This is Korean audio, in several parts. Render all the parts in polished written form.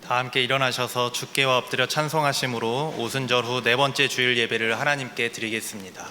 다 함께 일어나셔서 주께와 엎드려 찬송하심으로 오순절 후 네 번째 주일 예배를 하나님께 드리겠습니다.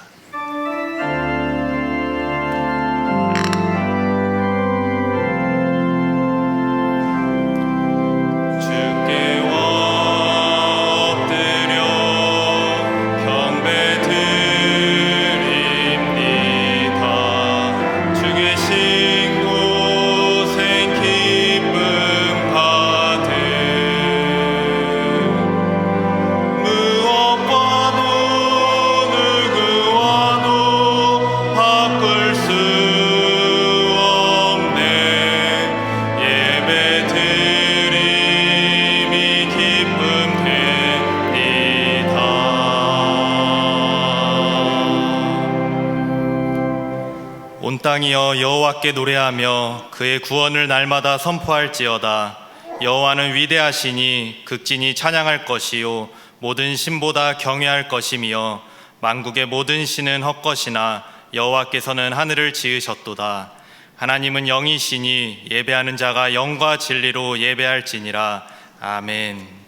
온 땅이여 여호와께 노래하며 그의 구원을 날마다 선포할지어다. 여호와는 위대하시니 극진히 찬양할 것이요 모든 신보다 경외할 것이며 만국의 모든 신은 헛것이나 여호와께서는 하늘을 지으셨도다. 하나님은 영이시니 예배하는 자가 영과 진리로 예배할지니라. 아멘.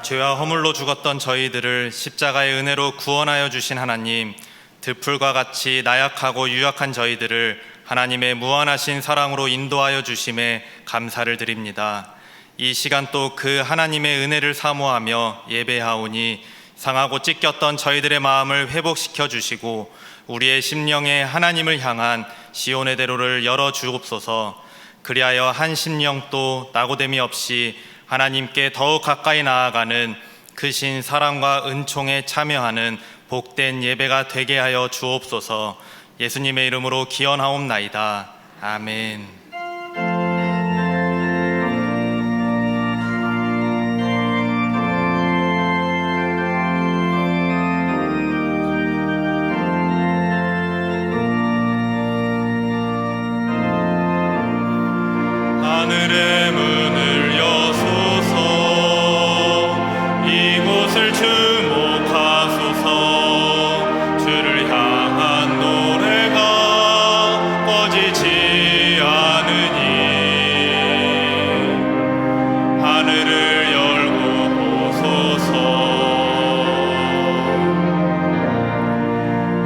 죄와 허물로 죽었던 저희들을 십자가의 은혜로 구원하여 주신 하나님, 들풀과 같이 나약하고 유약한 저희들을 하나님의 무한하신 사랑으로 인도하여 주심에 감사를 드립니다. 이 시간 또 그 하나님의 은혜를 사모하며 예배하오니 상하고 찢겼던 저희들의 마음을 회복시켜 주시고 우리의 심령에 하나님을 향한 시온의 대로를 열어 주옵소서. 그리하여 한 심령 또 낙오됨이 없이 하나님께 더욱 가까이 나아가는 크신 사랑과 은총에 참여하는 복된 예배가 되게 하여 주옵소서. 예수님의 이름으로 기원하옵나이다. 아멘. 하늘의 문을 여소서. 이곳을 주목하소서. 주를 향한 노래가 꺼지지 않으니 하늘을 열고 보소서.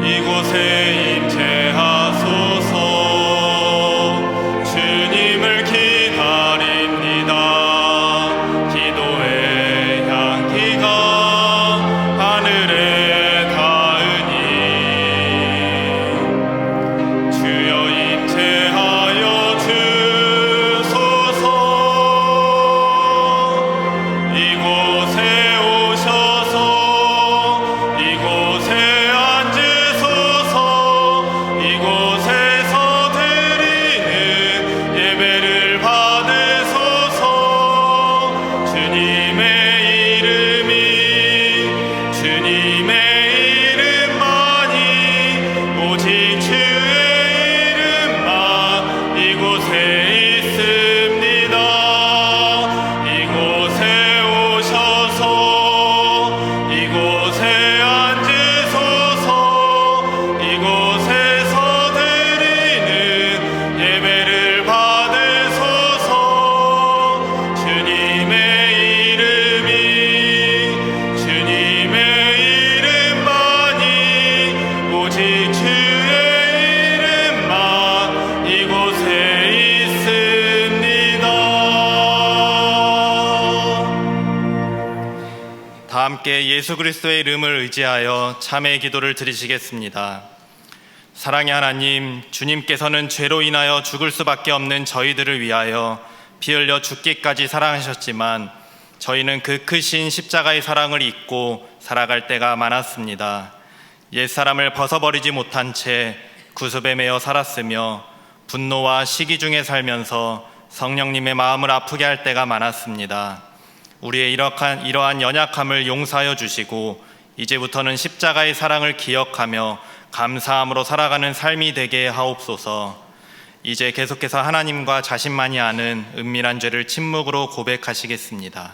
이곳에 임재하소서. 주님을 기다립니다. 기도의 향기가 하늘에 닿으니 주여 임재하여 주소서. 이곳에 오셔서 이곳에 앉으소서. 이곳에서 드리는 예배를 받으소서. 주님의 이름만이 오직 주의 이름만 이곳에 있습니다. 이곳에 오셔서 이곳에 앉으소서. 이곳에서 드리는 예배를 받으소서. 주님의 이름만이 오직 주의 이름만 이곳에 있습니다. 다 함께 예수 그리스도의 이름을 의지하여 참회의 기도를 드리시겠습니다. 사랑의 하나님, 주님께서는 죄로 인하여 죽을 수밖에 없는 저희들을 위하여 피 흘려 죽기까지 사랑하셨지만 저희는 그 크신 십자가의 사랑을 잊고 살아갈 때가 많았습니다. 옛사람을 벗어버리지 못한 채 구습에 매여 살았으며 분노와 시기 중에 살면서 성령님의 마음을 아프게 할 때가 많았습니다. 우리의 이러한 연약함을 용서하여 주시고 이제부터는 십자가의 사랑을 기억하며 감사함으로 살아가는 삶이 되게 하옵소서. 이제 계속해서 하나님과 자신만이 아는 은밀한 죄를 침묵으로 고백하시겠습니다.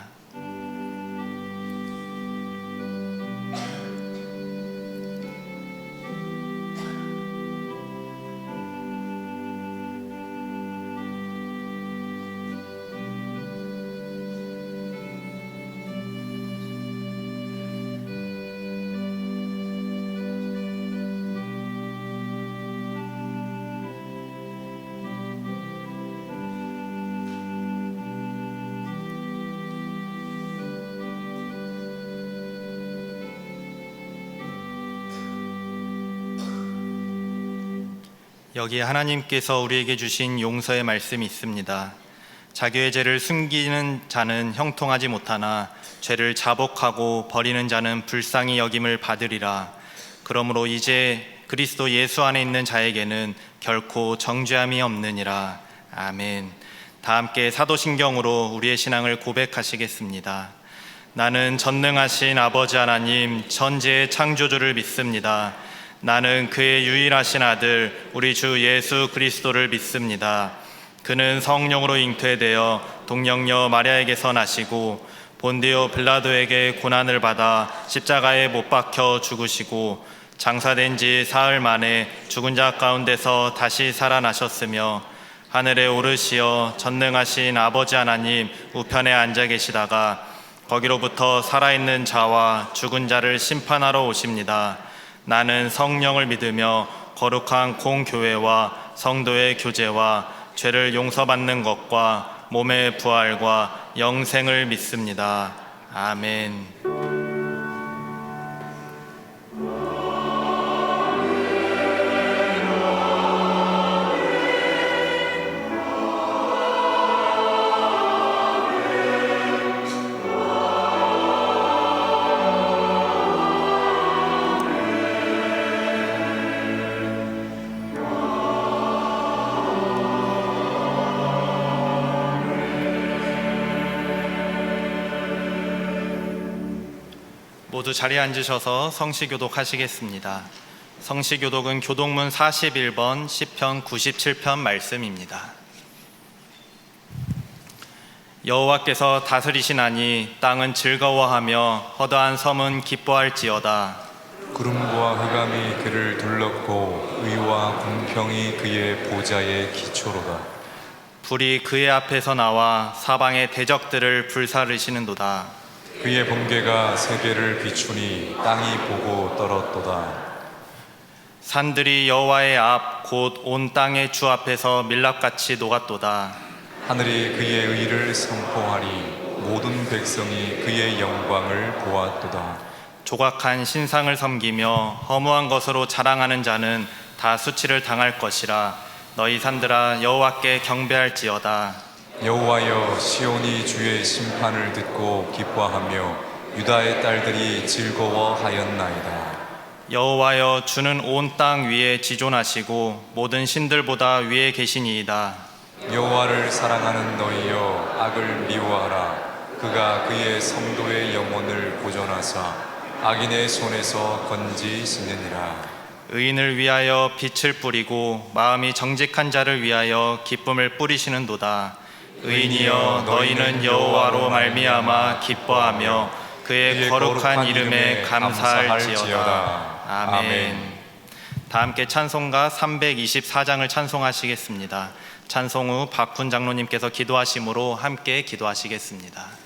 여기에 하나님께서 우리에게 주신 용서의 말씀이 있습니다. 자기의 죄를 숨기는 자는 형통하지 못하나 죄를 자복하고 버리는 자는 불쌍히 여김을 받으리라. 그러므로 이제 그리스도 예수 안에 있는 자에게는 결코 정죄함이 없느니라. 아멘. 다 함께 사도신경으로 우리의 신앙을 고백하시겠습니다. 나는 전능하신 아버지 하나님 천지의 창조주를 믿습니다. 나는 그의 유일하신 아들 우리 주 예수 그리스도를 믿습니다. 그는 성령으로 잉태되어 동정녀 마리아에게서 나시고 본디오 빌라도에게 고난을 받아 십자가에 못 박혀 죽으시고 장사된 지 사흘 만에 죽은 자 가운데서 다시 살아나셨으며 하늘에 오르시어 전능하신 아버지 하나님 우편에 앉아 계시다가 거기로부터 살아있는 자와 죽은 자를 심판하러 오십니다. 나는 성령을 믿으며 거룩한 공교회와 성도의 교제와 죄를 용서받는 것과 몸의 부활과 영생을 믿습니다. 아멘. 모두 자리에 앉으셔서 성시교독 하시겠습니다. 성시교독은 교독문 41번 시편 97편 말씀입니다. 여호와께서 다스리시나니 땅은 즐거워하며 허다한 섬은 기뻐할지어다. 구름과 흑암이 그를 둘렀고 의와 공평이 그의 보좌의 기초로다. 불이 그의 앞에서 나와 사방의 대적들을 불사르시는도다. 그의 번개가 세계를 비추니 땅이 보고 떨었도다. 산들이 여호와의 앞 곧 온 땅의 주 앞에서 밀랍같이 녹았도다. 하늘이 그의 의를 선포하리. 모든 백성이 그의 영광을 보았도다. 조각한 신상을 섬기며 허무한 것으로 자랑하는 자는 다 수치를 당할 것이라. 너희 산들아 여호와께 경배할지어다. 여호와여, 시온이 주의 심판을 듣고 기뻐하며 유다의 딸들이 즐거워하였나이다. 여호와여, 주는 온 땅 위에 지존하시고 모든 신들보다 위에 계시니이다. 여호와를 사랑하는 너희여, 악을 미워하라. 그가 그의 성도의 영혼을 보존하사 악인의 손에서 건지시느니라. 의인을 위하여 빛을 뿌리고 마음이 정직한 자를 위하여 기쁨을 뿌리시는도다. 의인이여, 너희는 여호와로 말미암아 기뻐하며 그의 거룩한 이름에 감사할지어다. 아멘. 다 함께 찬송가 324장을 찬송하시겠습니다. 찬송 후 박훈 장로님께서 기도하심으로 함께 기도하시겠습니다.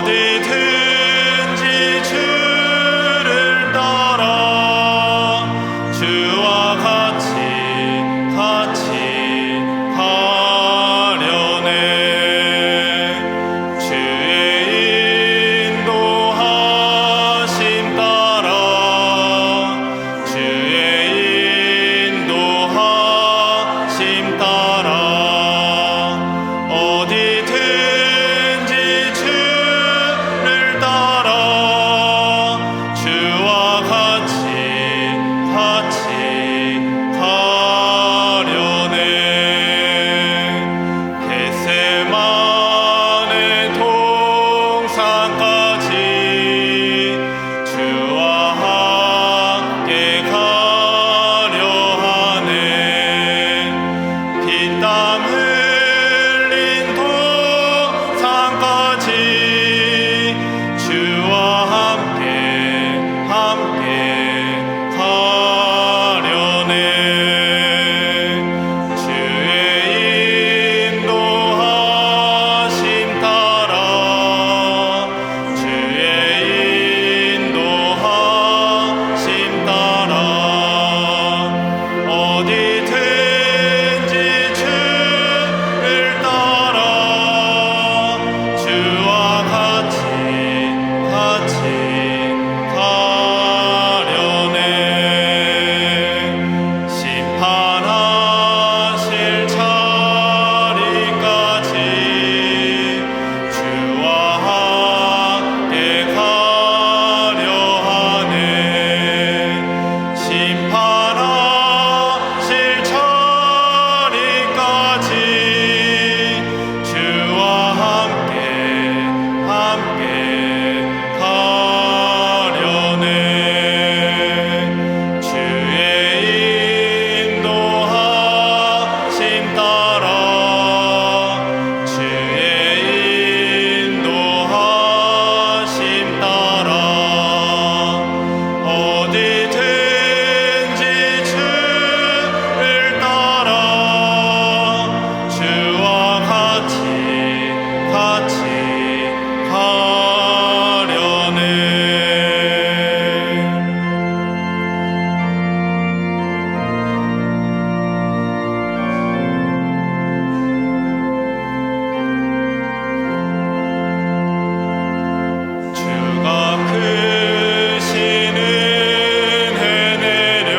어디든지 주를 따라 들린 도상까지 주와 함께 가려네. 주의 인도하심 따라 주의 인도하심 따라 어디든지 주를 따라 주와 같이 가려네. 심판하실 자리까지 주와 함께 가려 하네. 심판하실 자리까지 주와 함께 가려네. 주의 인도하심 따라 주의 인도하심 따라 어디든지 주를 따라 주와 같이 가려네. 주가 크신 은혜 내려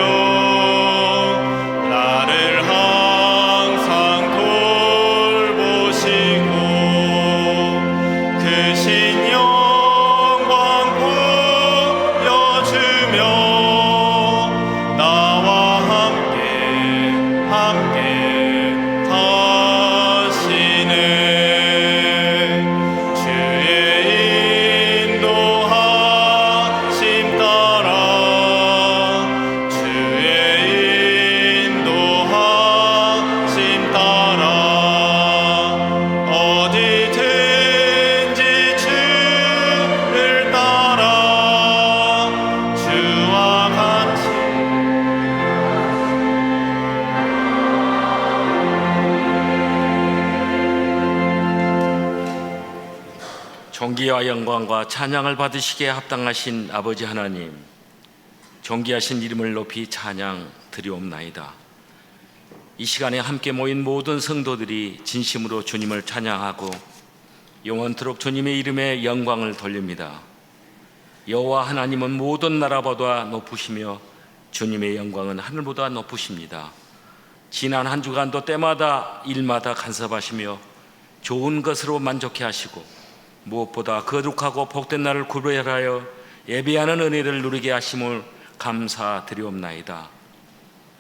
나를 항상 돌보시고 크신 영광 보여주며 나와 함께 가시네. 주의 인도하심 따라 주의 인도하심 따라 어디든지 주를 따라 주와 같이 존귀와 영광과 찬양을 받으시기에 합당하신 아버지 하나님, 존귀하신 이름을 높이 찬양 드리옵나이다. 이 시간에 함께 모인 모든 성도들이 진심으로 주님을 찬양하고 영원토록 주님의 이름에 영광을 돌립니다. 여호와 하나님은 모든 나라보다 높으시며 주님의 영광은 하늘보다 높으십니다. 지난 한 주간도 때마다 일마다 간섭하시며 좋은 것으로 만족해 하시고 무엇보다 거룩하고 복된 날을 구별하여 예배하는 은혜를 누리게 하심을 감사드리옵나이다.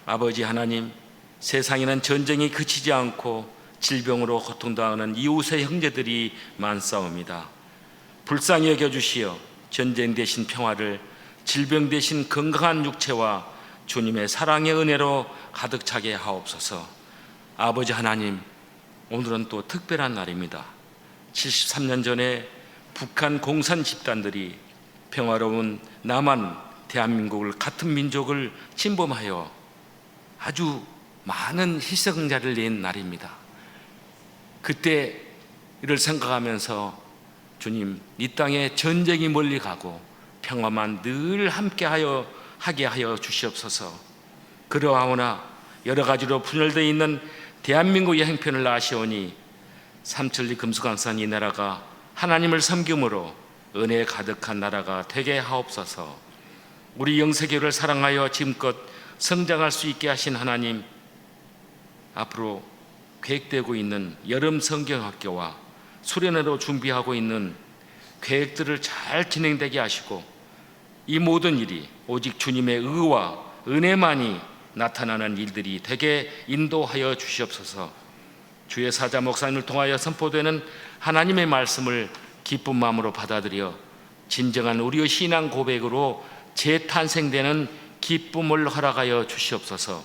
아버지 하나님, 세상에는 전쟁이 그치지 않고 질병으로 고통당하는 이웃의 형제들이 많사옵니다. 불쌍히 여겨주시어 전쟁 대신 평화를, 질병 대신 건강한 육체와 주님의 사랑의 은혜로 가득 차게 하옵소서. 아버지 하나님, 오늘은 또 특별한 날입니다. 73년 전에 북한 공산 집단들이 평화로운 남한 대한민국을, 같은 민족을 침범하여 아주 많은 희생자를 낸 날입니다. 그때를 생각하면서 주님, 이 땅에 전쟁이 멀리 가고 평화만 늘 하게 하여 주시옵소서. 그러하오나 여러 가지로 분열되어 있는 대한민국의 형편을 아시오니 삼천리 금수강산 이 나라가 하나님을 섬김으로 은혜 가득한 나라가 되게 하옵소서. 우리 영세교를 사랑하여 지금껏 성장할 수 있게 하신 하나님, 앞으로 계획되고 있는 여름 성경학교와 수련회로 준비하고 있는 계획들을 잘 진행되게 하시고 이 모든 일이 오직 주님의 의와 은혜만이 나타나는 일들이 되게 인도하여 주시옵소서. 주의 사자 목사님을 통하여 선포되는 하나님의 말씀을 기쁜 마음으로 받아들여 진정한 우리의 신앙 고백으로 재탄생되는 기쁨을 허락하여 주시옵소서.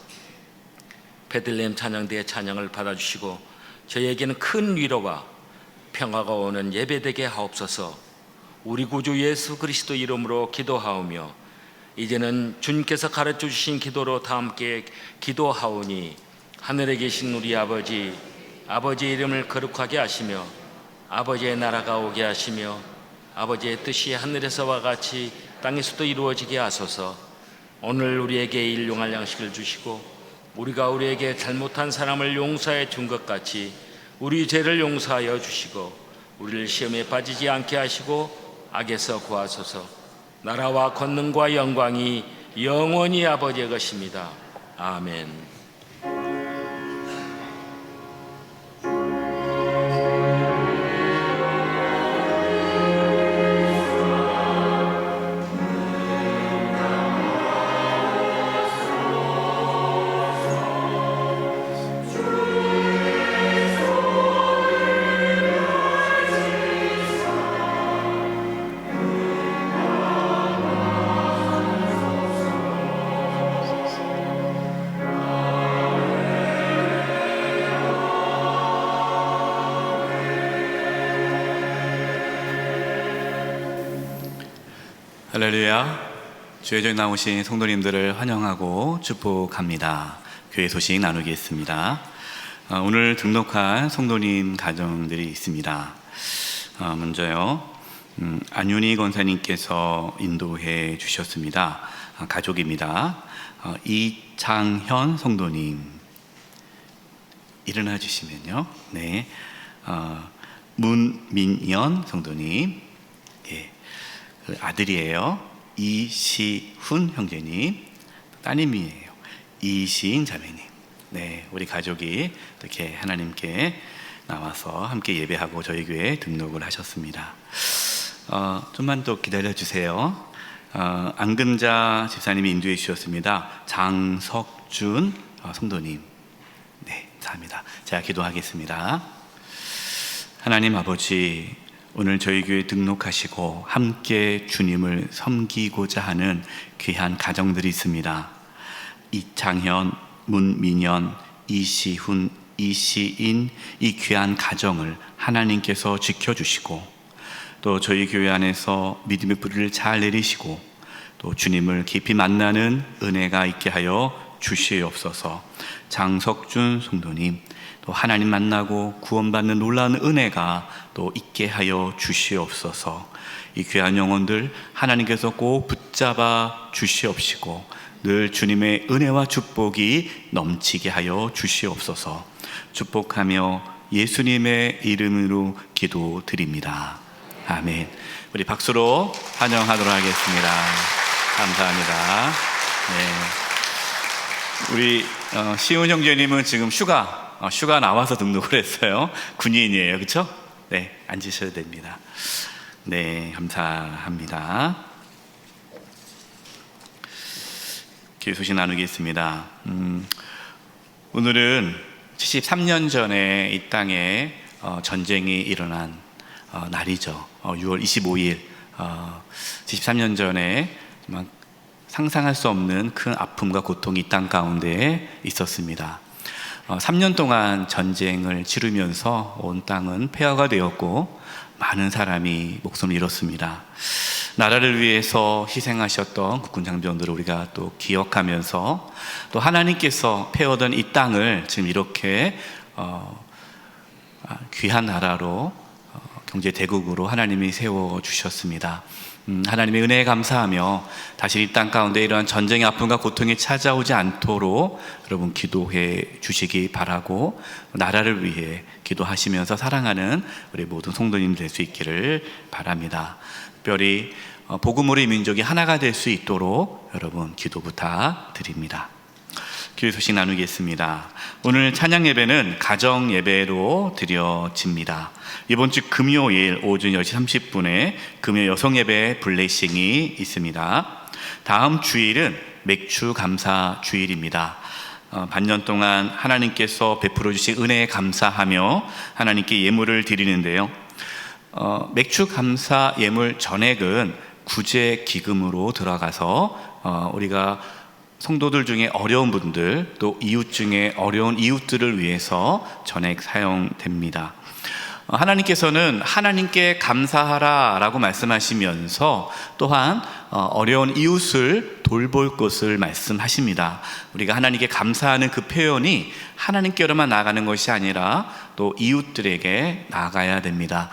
베들레헴 찬양대의 찬양을 받아주시고 저희에게는 큰 위로와 평화가 오는 예배되게 하옵소서. 우리 구주 예수 그리스도 이름으로 기도하오며 이제는 주님께서 가르쳐 주신 기도로 다 함께 기도하오니 하늘에 계신 우리 아버지, 아버지의 이름을 거룩하게 하시며 아버지의 나라가 오게 하시며 아버지의 뜻이 하늘에서와 같이 땅에서도 이루어지게 하소서. 오늘 우리에게 일용할 양식을 주시고 우리가 우리에게 잘못한 사람을 용서해 준 것 같이 우리 죄를 용서하여 주시고 우리를 시험에 빠지지 않게 하시고 악에서 구하소서. 나라와 권능과 영광이 영원히 아버지의 것입니다. 아멘. 할렐루야. 주의 전에 나오신 성도님들을 환영하고 축복합니다. 교회 소식 나누겠습니다. 오늘 등록한 성도님 가정들이 있습니다. 먼저요, 안윤희 권사님께서 인도해 주셨습니다. 가족입니다. 이창현 성도님 일어나 주시면요. 네, 문민연 성도님, 예, 아들이에요. 이시훈 형제님, 따님이에요. 이시인 자매님. 네, 우리 가족이 이렇게 하나님께 나와서 함께 예배하고 저희 교회에 등록을 하셨습니다. 좀만 더 기다려 주세요. 안근자 집사님이 인도해 주셨습니다. 장석준 성도님. 네, 감사합니다. 제가 기도하겠습니다. 하나님 아버지, 오늘 저희 교회에 등록하시고 함께 주님을 섬기고자 하는 귀한 가정들이 있습니다. 이창현, 문민연, 이시훈, 이시인, 이 귀한 가정을 하나님께서 지켜주시고 또 저희 교회 안에서 믿음의 뿌리를 잘 내리시고 또 주님을 깊이 만나는 은혜가 있게 하여 주시옵소서. 장석준 성도님, 또 하나님 만나고 구원받는 놀라운 은혜가 또 있게 하여 주시옵소서. 이 귀한 영혼들 하나님께서 꼭 붙잡아 주시옵시고 늘 주님의 은혜와 축복이 넘치게 하여 주시옵소서. 축복하며 예수님의 이름으로 기도드립니다. 아멘. 우리 박수로 환영하도록 하겠습니다. 감사합니다. 네. 우리 시훈 형제님은 지금 휴가 나와서 등록을 했어요. 군인이에요. 그렇죠? 네, 앉으셔도 됩니다. 네, 감사합니다. 교회 소식 나누겠습니다. 오늘은 73년 전에 이 땅에 전쟁이 일어난 날이죠. 6월 25일 73년 전에 정말 상상할 수 없는 큰 아픔과 고통이 이 땅 가운데 있었습니다. 3년 동안 전쟁을 치르면서 온 땅은 폐허가 되었고 많은 사람이 목숨을 잃었습니다. 나라를 위해서 희생하셨던 국군 장병들을 우리가 또 기억하면서 또 하나님께서 폐허던 이 땅을 지금 이렇게 귀한 나라로 경제 대국으로 하나님이 세워주셨습니다. 하나님의 은혜에 감사하며 다시 이 땅 가운데 이러한 전쟁의 아픔과 고통이 찾아오지 않도록 여러분 기도해 주시기 바라고 나라를 위해 기도하시면서 사랑하는 우리 모든 성도님 될 수 있기를 바랍니다. 특별히 복음으로의 민족이 하나가 될 수 있도록 여러분 기도 부탁드립니다. 교회 소식 나누겠습니다. 오늘 찬양 예배는 가정 예배로 드려집니다. 이번 주 금요일 오전 10시 30분에 금요 여성 예배 블레싱이 있습니다. 다음 주일은 맥주 감사 주일입니다. 반년 동안 하나님께서 베풀어 주신 은혜에 감사하며 하나님께 예물을 드리는데요. 맥주 감사 예물 전액은 구제 기금으로 들어가서 우리가 성도들 중에 어려운 분들, 또 이웃 중에 어려운 이웃들을 위해서 전액 사용됩니다. 하나님께서는 하나님께 감사하라라고 말씀하시면서 또한 어려운 이웃을 돌볼 것을 말씀하십니다. 우리가 하나님께 감사하는 그 표현이 하나님께로만 나아가는 것이 아니라 또 이웃들에게 나아가야 됩니다.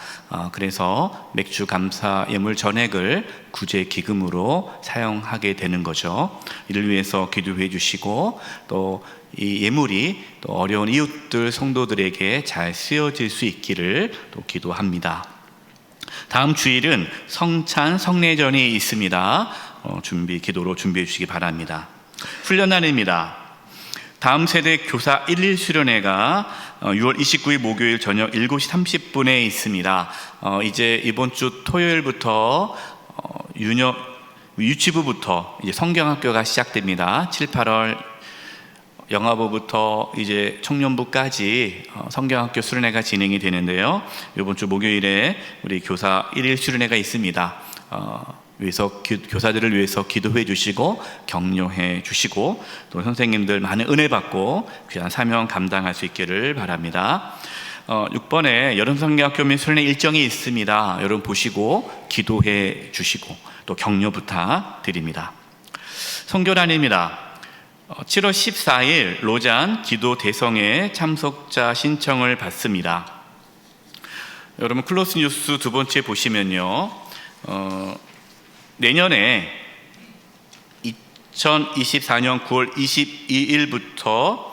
그래서 맥주 감사 예물 전액을 구제 기금으로 사용하게 되는 거죠. 이를 위해서 기도해 주시고 또 이 예물이 또 어려운 이웃들 성도들에게 잘 쓰여질 수 있기를 또 기도합니다. 다음 주일은 성찬 성례전이 있습니다. 기도로 준비해 주시기 바랍니다. 훈련 날입니다. 다음 세대 교사 1일 수련회가 6월 29일 목요일 저녁 7시 30분에 있습니다. 이제 이번 주 토요일부터 유치부부터 이제 성경학교가 시작됩니다. 7, 8월 영화부부터 이제 청년부까지 성경학교 수련회가 진행이 되는데요. 이번 주 목요일에 우리 교사 1일 수련회가 있습니다. 교사들을 위해서 기도해 주시고 격려해 주시고 또 선생님들 많은 은혜 받고 귀한 사명 감당할 수 있기를 바랍니다. 6번에 여름 성경학교 및 수련회 일정이 있습니다. 여러분 보시고 기도해 주시고 또 격려 부탁드립니다. 선교단입니다. 7월 14일 로잔 기도 대성회 참석자 신청을 받습니다. 여러분 클로스 뉴스 두 번째 보시면요. 내년에 2024년 9월 22일부터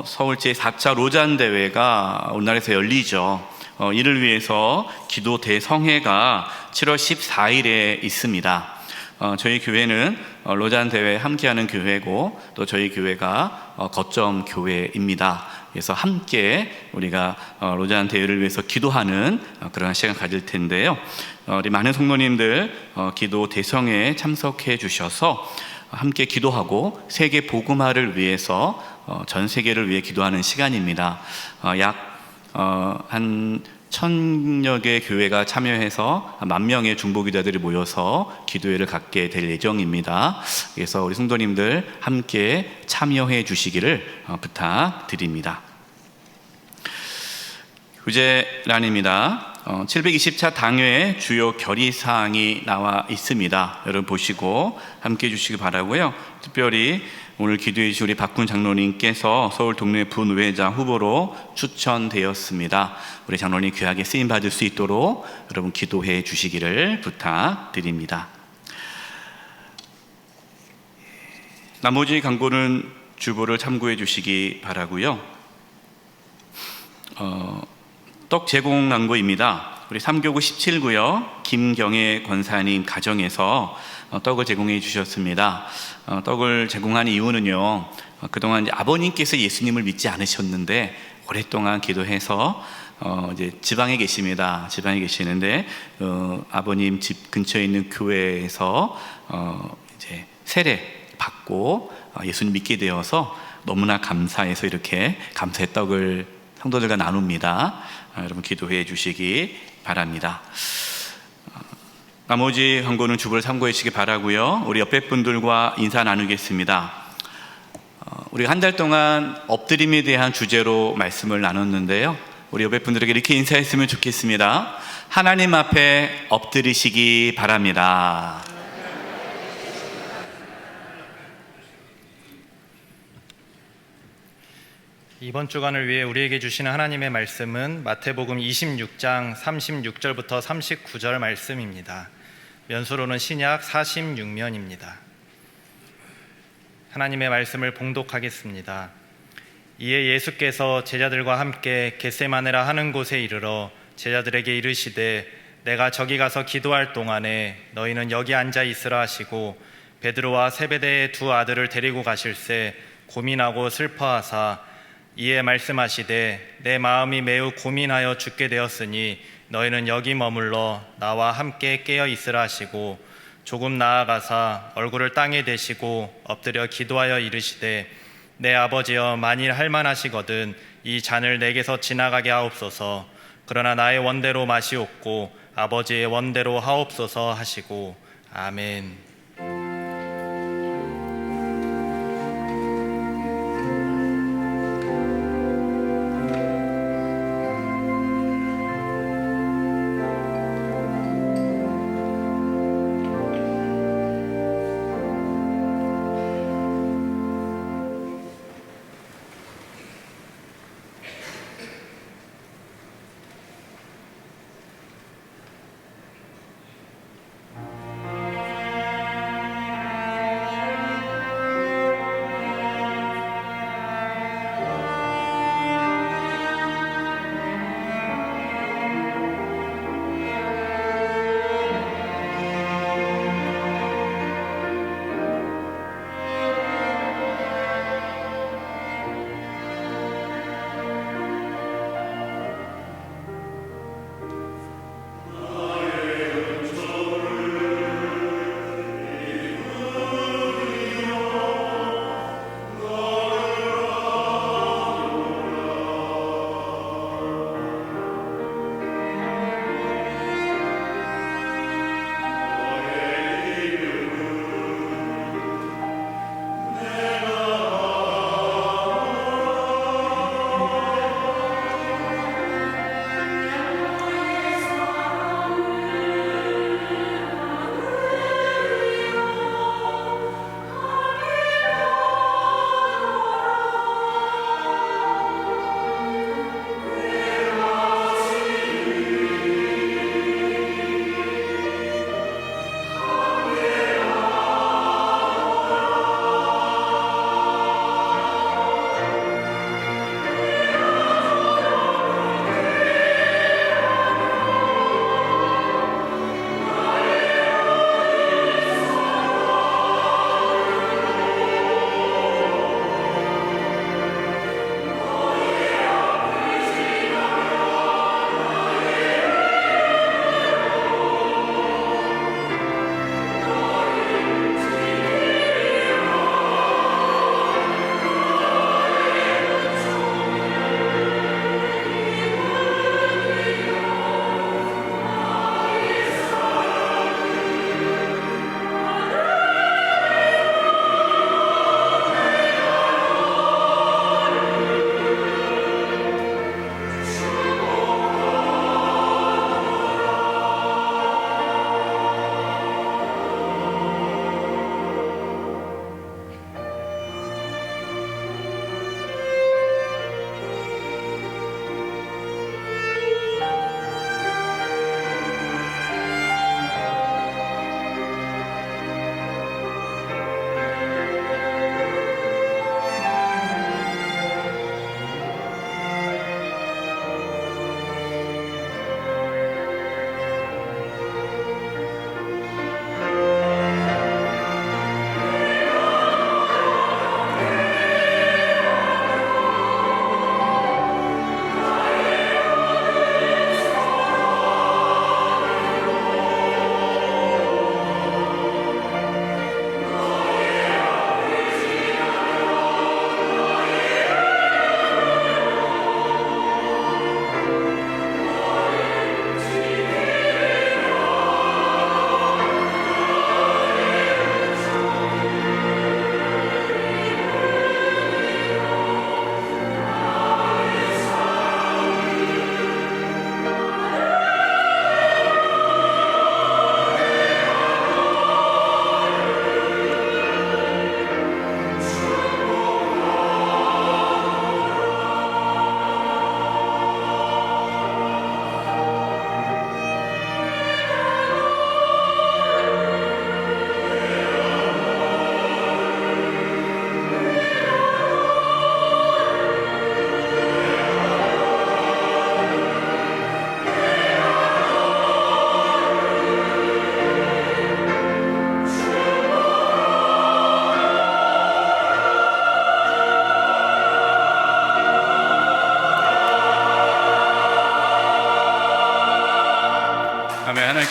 서울 제4차 로잔 대회가 오늘날에서 열리죠. 이를 위해서 기도 대성회가 7월 14일에 있습니다. 저희 교회는 로잔 대회에 함께하는 교회고 또 저희 교회가 거점 교회입니다. 그래서 함께 우리가 로잔 대회를 위해서 기도하는 그런 시간 가질 텐데요. 우리 많은 성도님들 기도 대성회에 참석해 주셔서 함께 기도하고 세계 복음화를 위해서 전 세계를 위해 기도하는 시간입니다. 약 한 1000여 개 교회가 참여해서 10,000명의 중보기자들이 모여서 기도회를 갖게 될 예정입니다. 그래서 우리 성도님들 함께 참여해 주시기를 부탁드립니다. 교제란입니다. 720차 당회의 주요 결의사항이 나와 있습니다. 여러분 보시고 함께 해주시기 바라고요. 특별히 오늘 기도해 주신 우리 박군 장로님께서 서울 동네 분회장 후보로 추천되었습니다. 우리 장로님 귀하게 쓰임 받을 수 있도록 여러분 기도해 주시기를 부탁드립니다. 나머지 광고는 주보를 참고해 주시기 바라고요. 떡 제공 광고입니다. 우리 3교구 17구역 김경애 권사님 가정에서 떡을 제공해 주셨습니다. 떡을 제공한 이유는요, 그동안 이제 아버님께서 예수님을 믿지 않으셨는데 오랫동안 기도해서 이제 지방에 계십니다. 지방에 계시는데 아버님 집 근처에 있는 교회에서 이제 세례 받고 예수님 믿게 되어서 너무나 감사해서 이렇게 감사의 떡을 성도들과 나눕니다. 여러분 기도해 주시기 바랍니다. 나머지 광고는 주보를 참고해 주시기 바라고요. 우리 옆에 분들과 인사 나누겠습니다. 우리가 한 달 동안 엎드림에 대한 주제로 말씀을 나눴는데요. 우리 옆에 분들에게 이렇게 인사했으면 좋겠습니다. 하나님 앞에 엎드리시기 바랍니다. 이번 주간을 위해 우리에게 주시는 하나님의 말씀은 마태복음 26장 36절부터 39절 말씀입니다. 면수로는 신약 46면입니다. 하나님의 말씀을 봉독하겠습니다. 이에 예수께서 제자들과 함께 겟세마네라 하는 곳에 이르러 제자들에게 이르시되 내가 저기 가서 기도할 동안에 너희는 여기 앉아 있으라 하시고 베드로와 세베대의 두 아들을 데리고 가실새 고민하고 슬퍼하사 이에 말씀하시되 내 마음이 매우 고민하여 죽게 되었으니 너희는 여기 머물러 나와 함께 깨어 있으라 하시고 조금 나아가사 얼굴을 땅에 대시고 엎드려 기도하여 이르시되 내 아버지여 만일 할만하시거든 이 잔을 내게서 지나가게 하옵소서. 그러나 나의 원대로 마시옵고 아버지의 원대로 하옵소서 하시고 아멘.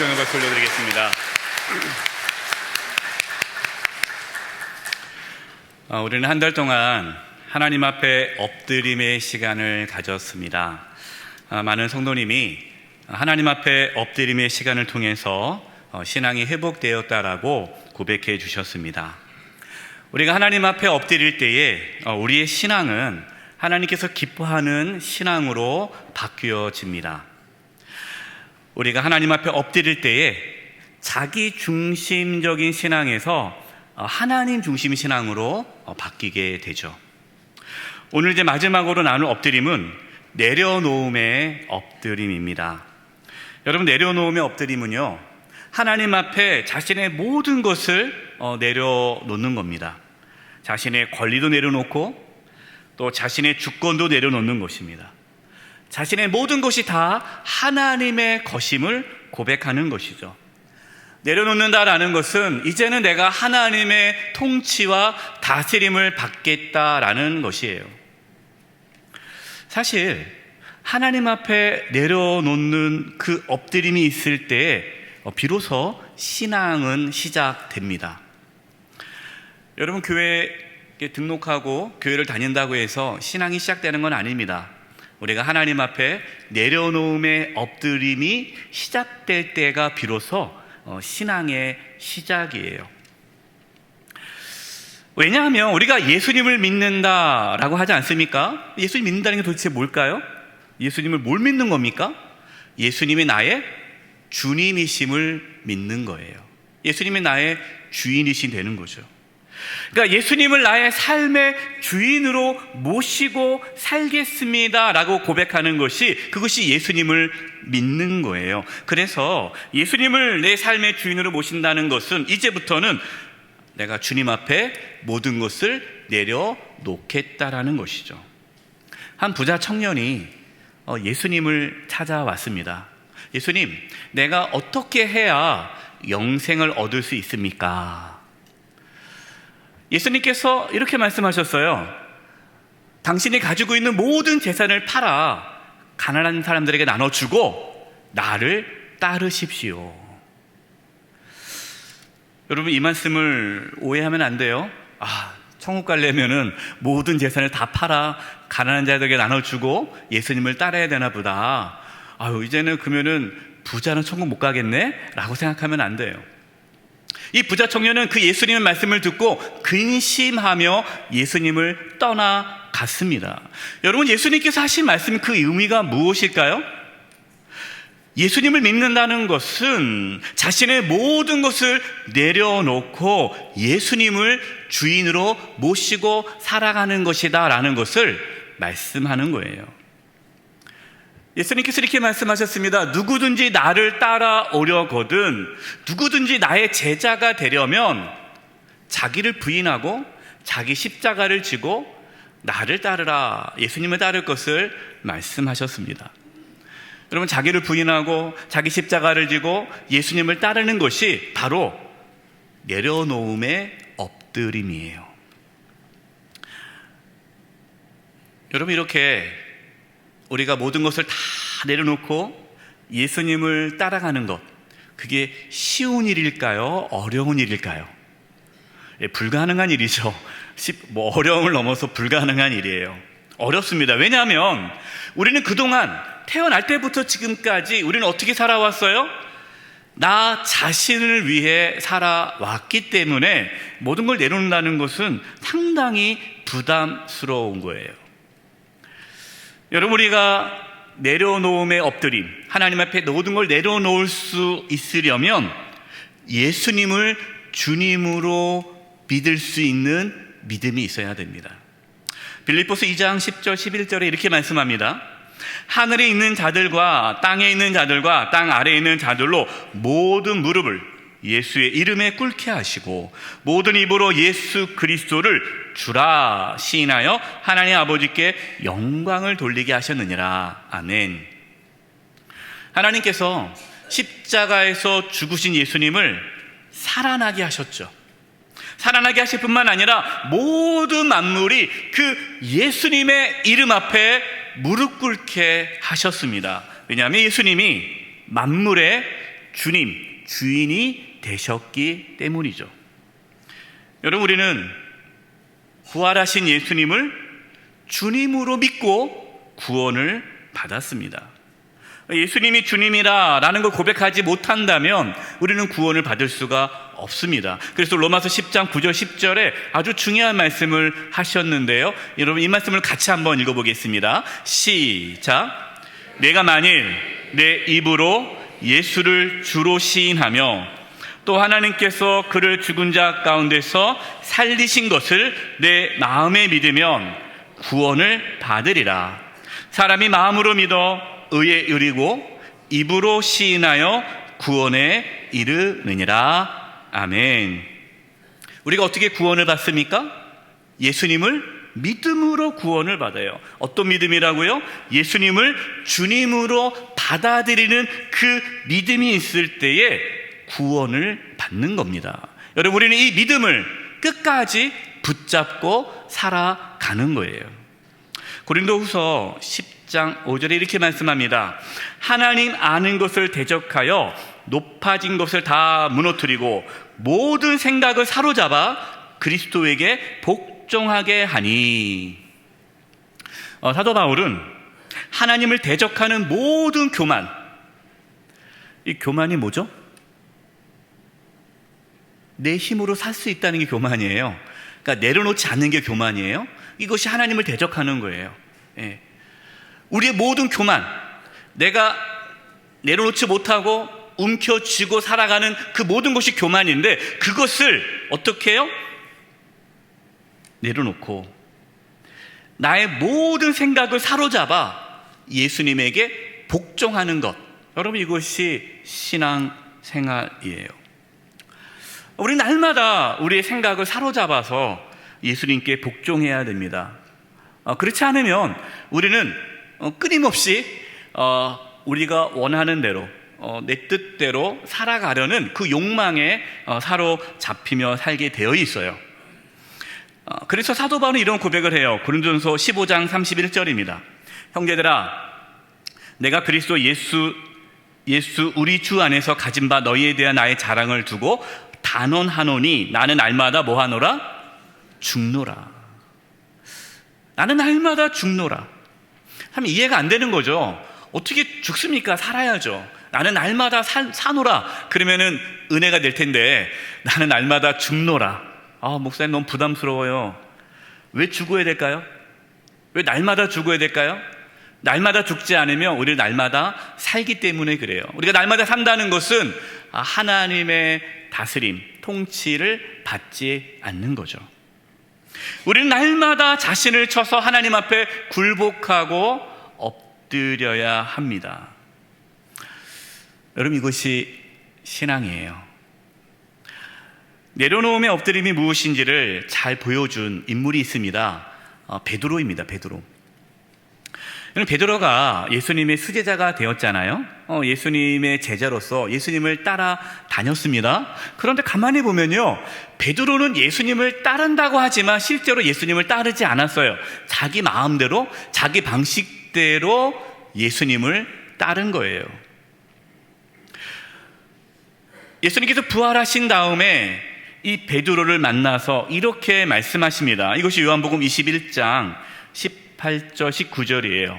영광의 박수 올려드리겠습니다. 우리는 한 달 동안 하나님 앞에 엎드림의 시간을 가졌습니다. 많은 성도님이 하나님 앞에 엎드림의 시간을 통해서 신앙이 회복되었다라고 고백해 주셨습니다. 우리가 하나님 앞에 엎드릴 때에 우리의 신앙은 하나님께서 기뻐하는 신앙으로 바뀌어집니다. 우리가 하나님 앞에 엎드릴 때에 자기 중심적인 신앙에서 하나님 중심의 신앙으로 바뀌게 되죠. 오늘 이제 마지막으로 나눌 엎드림은 내려놓음의 엎드림입니다. 여러분, 내려놓음의 엎드림은요, 하나님 앞에 자신의 모든 것을 내려놓는 겁니다. 자신의 권리도 내려놓고 또 자신의 주권도 내려놓는 것입니다. 자신의 모든 것이 다 하나님의 것임을 고백하는 것이죠. 내려놓는다라는 것은 이제는 내가 하나님의 통치와 다스림을 받겠다라는 것이에요. 사실 하나님 앞에 내려놓는 그 엎드림이 있을 때 비로소 신앙은 시작됩니다. 여러분, 교회에 등록하고 교회를 다닌다고 해서 신앙이 시작되는 건 아닙니다. 우리가 하나님 앞에 내려놓음의 엎드림이 시작될 때가 비로소 신앙의 시작이에요. 왜냐하면 우리가 예수님을 믿는다라고 하지 않습니까? 예수님 믿는다는 게 도대체 뭘까요? 예수님을 뭘 믿는 겁니까? 예수님이 나의 주님이심을 믿는 거예요. 예수님이 나의 주인이신 되는 거죠. 그러니까 예수님을 나의 삶의 주인으로 모시고 살겠습니다 라고 고백하는 것이, 그것이 예수님을 믿는 거예요. 그래서 예수님을 내 삶의 주인으로 모신다는 것은 이제부터는 내가 주님 앞에 모든 것을 내려놓겠다라는 것이죠. 한 부자 청년이 예수님을 찾아왔습니다. 예수님, 내가 어떻게 해야 영생을 얻을 수 있습니까? 예수님께서 이렇게 말씀하셨어요. 당신이 가지고 있는 모든 재산을 팔아 가난한 사람들에게 나눠주고 나를 따르십시오. 여러분, 이 말씀을 오해하면 안 돼요. 천국 가려면은 모든 재산을 다 팔아 가난한 자들에게 나눠주고 예수님을 따라야 되나 보다. 이제는 그러면은 부자는 천국 못 가겠네? 라고 생각하면 안 돼요. 이 부자 청년은 그 예수님의 말씀을 듣고 근심하며 예수님을 떠나갔습니다. 여러분, 예수님께서 하신 말씀, 그 의미가 무엇일까요? 예수님을 믿는다는 것은 자신의 모든 것을 내려놓고 예수님을 주인으로 모시고 살아가는 것이다 라는 것을 말씀하는 거예요. 예수님께서 이렇게 말씀하셨습니다. 누구든지 나를 따라오려거든, 누구든지 나의 제자가 되려면 자기를 부인하고 자기 십자가를 지고 나를 따르라, 예수님을 따를 것을 말씀하셨습니다. 여러분, 자기를 부인하고 자기 십자가를 지고 예수님을 따르는 것이 바로 내려놓음의 엎드림이에요. 여러분, 이렇게 우리가 모든 것을 다 내려놓고 예수님을 따라가는 것, 그게 쉬운 일일까요? 어려운 일일까요? 불가능한 일이죠. 어려움을 넘어서 불가능한 일이에요. 어렵습니다. 왜냐하면 우리는 그동안 태어날 때부터 지금까지 우리는 어떻게 살아왔어요? 나 자신을 위해 살아왔기 때문에 모든 걸 내려놓는다는 것은 상당히 부담스러운 거예요. 여러분, 우리가 내려놓음의 엎드림, 하나님 앞에 모든 걸 내려놓을 수 있으려면 예수님을 주님으로 믿을 수 있는 믿음이 있어야 됩니다. 빌립보서 2장 10절 11절에 이렇게 말씀합니다. 하늘에 있는 자들과 땅에 있는 자들과 땅 아래에 있는 자들로 모든 무릎을 예수의 이름에 꿇게 하시고 모든 입으로 예수 그리스도를 주라 시인하여 하나님 아버지께 영광을 돌리게 하셨느니라. 아멘. 하나님께서 십자가에서 죽으신 예수님을 살아나게 하셨죠. 살아나게 하실 뿐만 아니라 모든 만물이 그 예수님의 이름 앞에 무릎 꿇게 하셨습니다. 왜냐하면 예수님이 만물의 주님, 주인이 되셨기 때문이죠. 여러분, 우리는 부활하신 예수님을 주님으로 믿고 구원을 받았습니다. 예수님이 주님이라는 걸 고백하지 못한다면 우리는 구원을 받을 수가 없습니다. 그래서 로마서 10장 9절 10절에 아주 중요한 말씀을 하셨는데요. 여러분, 이 말씀을 같이 한번 읽어보겠습니다. 시작. 내가 만일 내 입으로 예수를 주로 시인하며 또 하나님께서 그를 죽은 자 가운데서 살리신 것을 내 마음에 믿으면 구원을 받으리라. 사람이 마음으로 믿어 의에 이르고 입으로 시인하여 구원에 이르느니라. 아멘. 우리가 어떻게 구원을 받습니까? 예수님을 믿음으로 구원을 받아요. 어떤 믿음이라고요? 예수님을 주님으로 받아들이는 그 믿음이 있을 때에 구원을 받는 겁니다. 여러분, 우리는 이 믿음을 끝까지 붙잡고 살아가는 거예요. 고린도후서 10장 5절에 이렇게 말씀합니다. 하나님 아는 것을 대적하여 높아진 것을 다 무너뜨리고 모든 생각을 사로잡아 그리스도에게 복종하게 하니. 사도 바울은 하나님을 대적하는 모든 교만, 이 교만이 뭐죠? 내 힘으로 살 수 있다는 게 교만이에요. 그러니까 내려놓지 않는 게 교만이에요. 이것이 하나님을 대적하는 거예요. 예. 우리의 모든 교만, 내가 내려놓지 못하고 움켜쥐고 살아가는 그 모든 것이 교만인데, 그것을 어떻게 해요? 내려놓고 나의 모든 생각을 사로잡아 예수님에게 복종하는 것. 여러분, 이것이 신앙생활이에요. 우리 날마다 우리의 생각을 사로잡아서 예수님께 복종해야 됩니다. 그렇지 않으면 우리는 끊임없이 우리가 원하는 대로 내 뜻대로 살아가려는 그 욕망에 사로잡히며 살게 되어 있어요. 그래서 사도 바울은 이런 고백을 해요. 고린도전서 15장 31절입니다. 형제들아, 내가 그리스도 예수 우리 주 안에서 가진 바 너희에 대한 나의 자랑을 두고 단언하노니 나는 날마다 뭐하노라? 죽노라. 나는 날마다 죽노라. 참 이해가 안 되는 거죠. 어떻게 죽습니까? 살아야죠. 나는 날마다 사노라. 그러면은 은혜가 될 텐데, 나는 날마다 죽노라. 목사님 너무 부담스러워요. 왜 죽어야 될까요? 왜 날마다 죽어야 될까요? 날마다 죽지 않으면 우리는 날마다 살기 때문에 그래요. 우리가 날마다 산다는 것은 하나님의 다스림, 통치를 받지 않는 거죠. 우리는 날마다 자신을 쳐서 하나님 앞에 굴복하고 엎드려야 합니다. 여러분, 이것이 신앙이에요. 내려놓음의 엎드림이 무엇인지를 잘 보여준 인물이 있습니다. 베드로입니다. 베드로. 베드로가 예수님의 수제자가 되었잖아요. 예수님의 제자로서 예수님을 따라 다녔습니다. 그런데 가만히 보면요, 베드로는 예수님을 따른다고 하지만 실제로 예수님을 따르지 않았어요. 자기 마음대로, 자기 방식대로 예수님을 따른 거예요. 예수님께서 부활하신 다음에 이 베드로를 만나서 이렇게 말씀하십니다. 이것이 요한복음 21장 18절 19절이에요.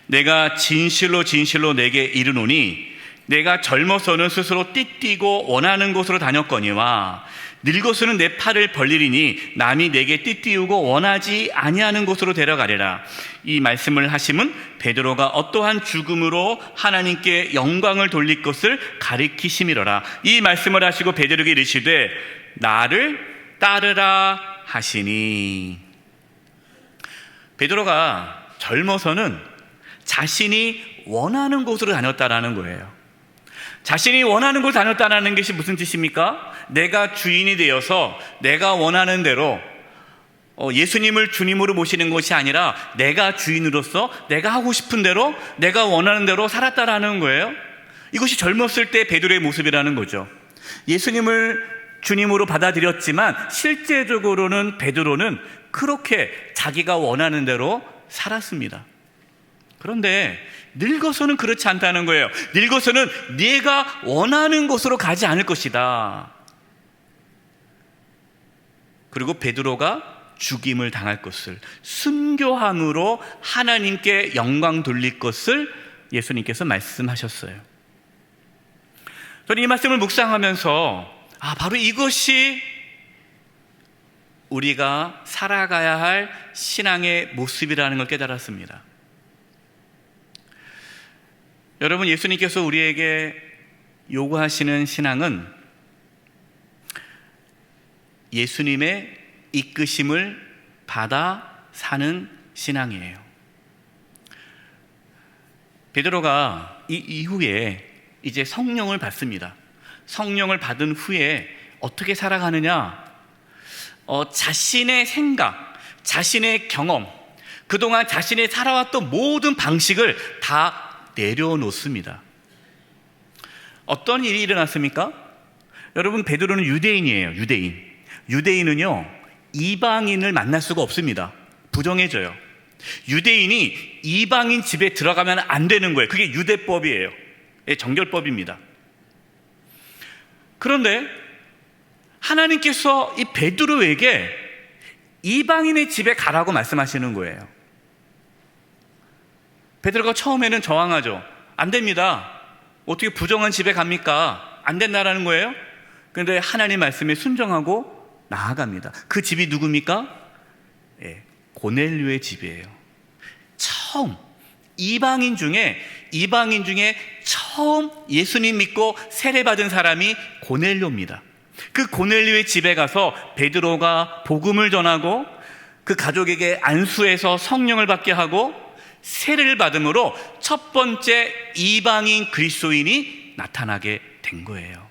내가 진실로 진실로 내게 이르노니 내가 젊어서는 스스로 띠띠고 원하는 곳으로 다녔거니와 늙어서는 내 팔을 벌리리니 남이 내게 띠띠우고 원하지 아니하는 곳으로 데려가리라. 이 말씀을 하심은 베드로가 어떠한 죽음으로 하나님께 영광을 돌릴 것을 가리키심이로라. 이 말씀을 하시고 베드로에게 이르시되 나를 따르라 하시니. 베드로가 젊어서는 자신이 원하는 곳으로 다녔다라는 거예요. 자신이 원하는 곳을 다녔다는 것이 무슨 뜻입니까? 내가 주인이 되어서 내가 원하는 대로 예수님을 주님으로 모시는 것이 아니라 내가 주인으로서 내가 하고 싶은 대로 내가 원하는 대로 살았다라는 거예요. 이것이 젊었을 때 베드로의 모습이라는 거죠. 예수님을 주님으로 받아들였지만 실제적으로는 베드로는 그렇게 자기가 원하는 대로 살았습니다. 그런데 늙어서는 그렇지 않다는 거예요. 늙어서는 네가 원하는 곳으로 가지 않을 것이다. 그리고 베드로가 죽임을 당할 것을, 순교함으로 하나님께 영광 돌릴 것을 예수님께서 말씀하셨어요. 저는 이 말씀을 묵상하면서 바로 이것이 우리가 살아가야 할 신앙의 모습이라는 걸 깨달았습니다. 여러분, 예수님께서 우리에게 요구하시는 신앙은 예수님의 이끄심을 받아 사는 신앙이에요. 베드로가 이 이후에 이제 성령을 받습니다. 성령을 받은 후에 어떻게 살아가느냐? 자신의 생각, 자신의 경험, 그동안 자신이 살아왔던 모든 방식을 다 내려놓습니다. 어떤 일이 일어났습니까? 여러분, 베드로는 유대인이에요. 유대인은요, 이방인을 만날 수가 없습니다. 부정해져요. 유대인이 이방인 집에 들어가면 안 되는 거예요. 그게 유대법이에요. 정결법입니다. 그런데 하나님께서 이 베드로에게 이방인의 집에 가라고 말씀하시는 거예요. 베드로가 처음에는 저항하죠. 안 됩니다. 어떻게 부정한 집에 갑니까? 안 된다라는 거예요. 그런데 하나님 말씀에 순종하고 나아갑니다. 그 집이 누굽니까? 고넬료의 집이에요. 처음 이방인 중에 처음 예수님 믿고 세례받은 사람이 고넬료입니다. 그 고넬료의 집에 가서 베드로가 복음을 전하고 그 가족에게 안수해서 성령을 받게 하고 세례를 받음으로 첫 번째 이방인 그리스도인이 나타나게 된 거예요.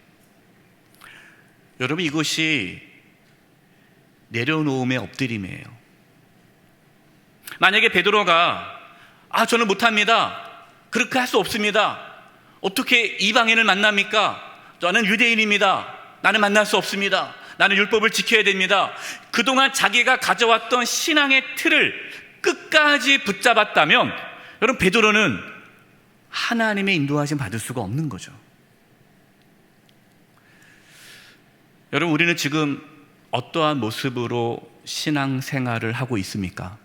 여러분, 이것이 내려놓음의 엎드림이에요. 만약에 베드로가 저는 못합니다, 그렇게 할 수 없습니다, 어떻게 이방인을 만납니까? 저는 유대인입니다, 나는 만날 수 없습니다, 나는 율법을 지켜야 됩니다, 그동안 자기가 가져왔던 신앙의 틀을 끝까지 붙잡았다면 여러분, 베드로는 하나님의 인도하심 받을 수가 없는 거죠. 여러분, 우리는 지금 어떠한 모습으로 신앙생활을 하고 있습니까?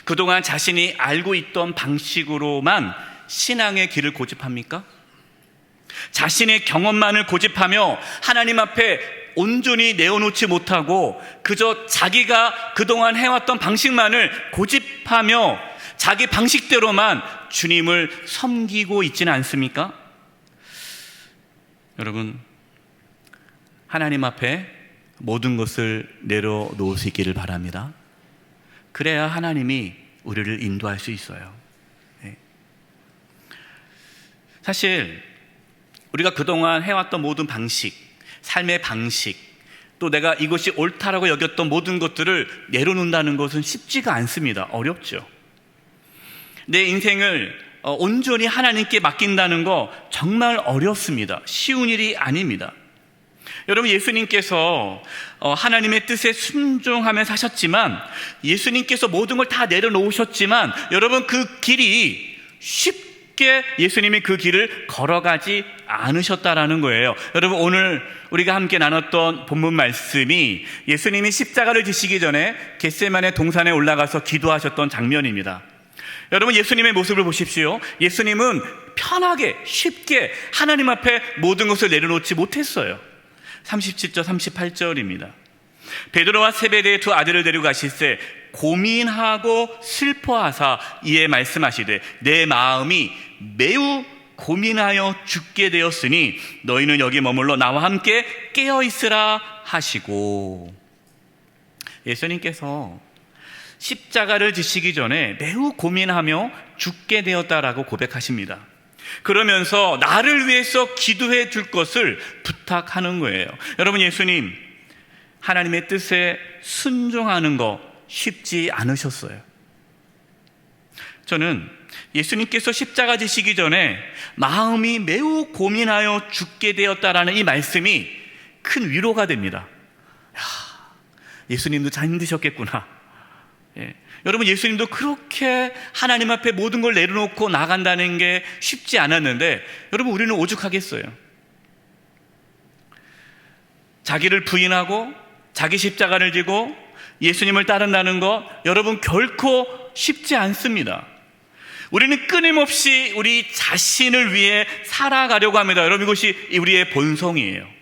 그동안 자신이 알고 있던 방식으로만 신앙의 길을 고집합니까? 자신의 경험만을 고집하며 하나님 앞에 온전히 내어놓지 못하고 그저 자기가 그동안 해왔던 방식만을 고집하며 자기 방식대로만 주님을 섬기고 있지는 않습니까? 여러분, 하나님 앞에 모든 것을 내려놓을 수 있기를 바랍니다. 그래야 하나님이 우리를 인도할 수 있어요. 사실 우리가 그동안 해왔던 모든 방식, 삶의 방식, 또 내가 이것이 옳다라고 여겼던 모든 것들을 내려놓는다는 것은 쉽지가 않습니다. 어렵죠. 내 인생을 온전히 하나님께 맡긴다는 거 정말 어렵습니다. 쉬운 일이 아닙니다. 여러분, 예수님께서 하나님의 뜻에 순종하며 사셨지만, 예수님께서 모든 걸 다 내려놓으셨지만, 여러분, 그 길이 쉽게 예수님이 그 길을 걸어가지 않으셨다라는 거예요. 여러분, 오늘 우리가 함께 나눴던 본문 말씀이 예수님이 십자가를 지시기 전에 겟세마네 동산에 올라가서 기도하셨던 장면입니다. 여러분, 예수님의 모습을 보십시오. 예수님은 편하게 쉽게 하나님 앞에 모든 것을 내려놓지 못했어요. 37절 38절입니다. 베드로와 세베대의 두 아들을 데리고 가실새 고민하고 슬퍼하사 이에 말씀하시되 내 마음이 매우 고민하여 죽게 되었으니 너희는 여기 머물러 나와 함께 깨어있으라 하시고, 예수님께서 십자가를 지시기 전에 매우 고민하며 죽게 되었다라고 고백하십니다. 그러면서 나를 위해서 기도해 줄 것을 부탁하는 거예요. 여러분, 예수님 하나님의 뜻에 순종하는 거 쉽지 않으셨어요. 저는 예수님께서 십자가 지시기 전에 마음이 매우 고민하여 죽게 되었다라는 이 말씀이 큰 위로가 됩니다. 예수님도 참 힘드셨겠구나. 여러분, 예수님도 그렇게 하나님 앞에 모든 걸 내려놓고 나간다는 게 쉽지 않았는데, 여러분, 우리는 오죽하겠어요. 자기를 부인하고 자기 십자가를 지고 예수님을 따른다는 거, 여러분, 결코 쉽지 않습니다. 우리는 끊임없이 우리 자신을 위해 살아가려고 합니다. 여러분, 이것이 우리의 본성이에요.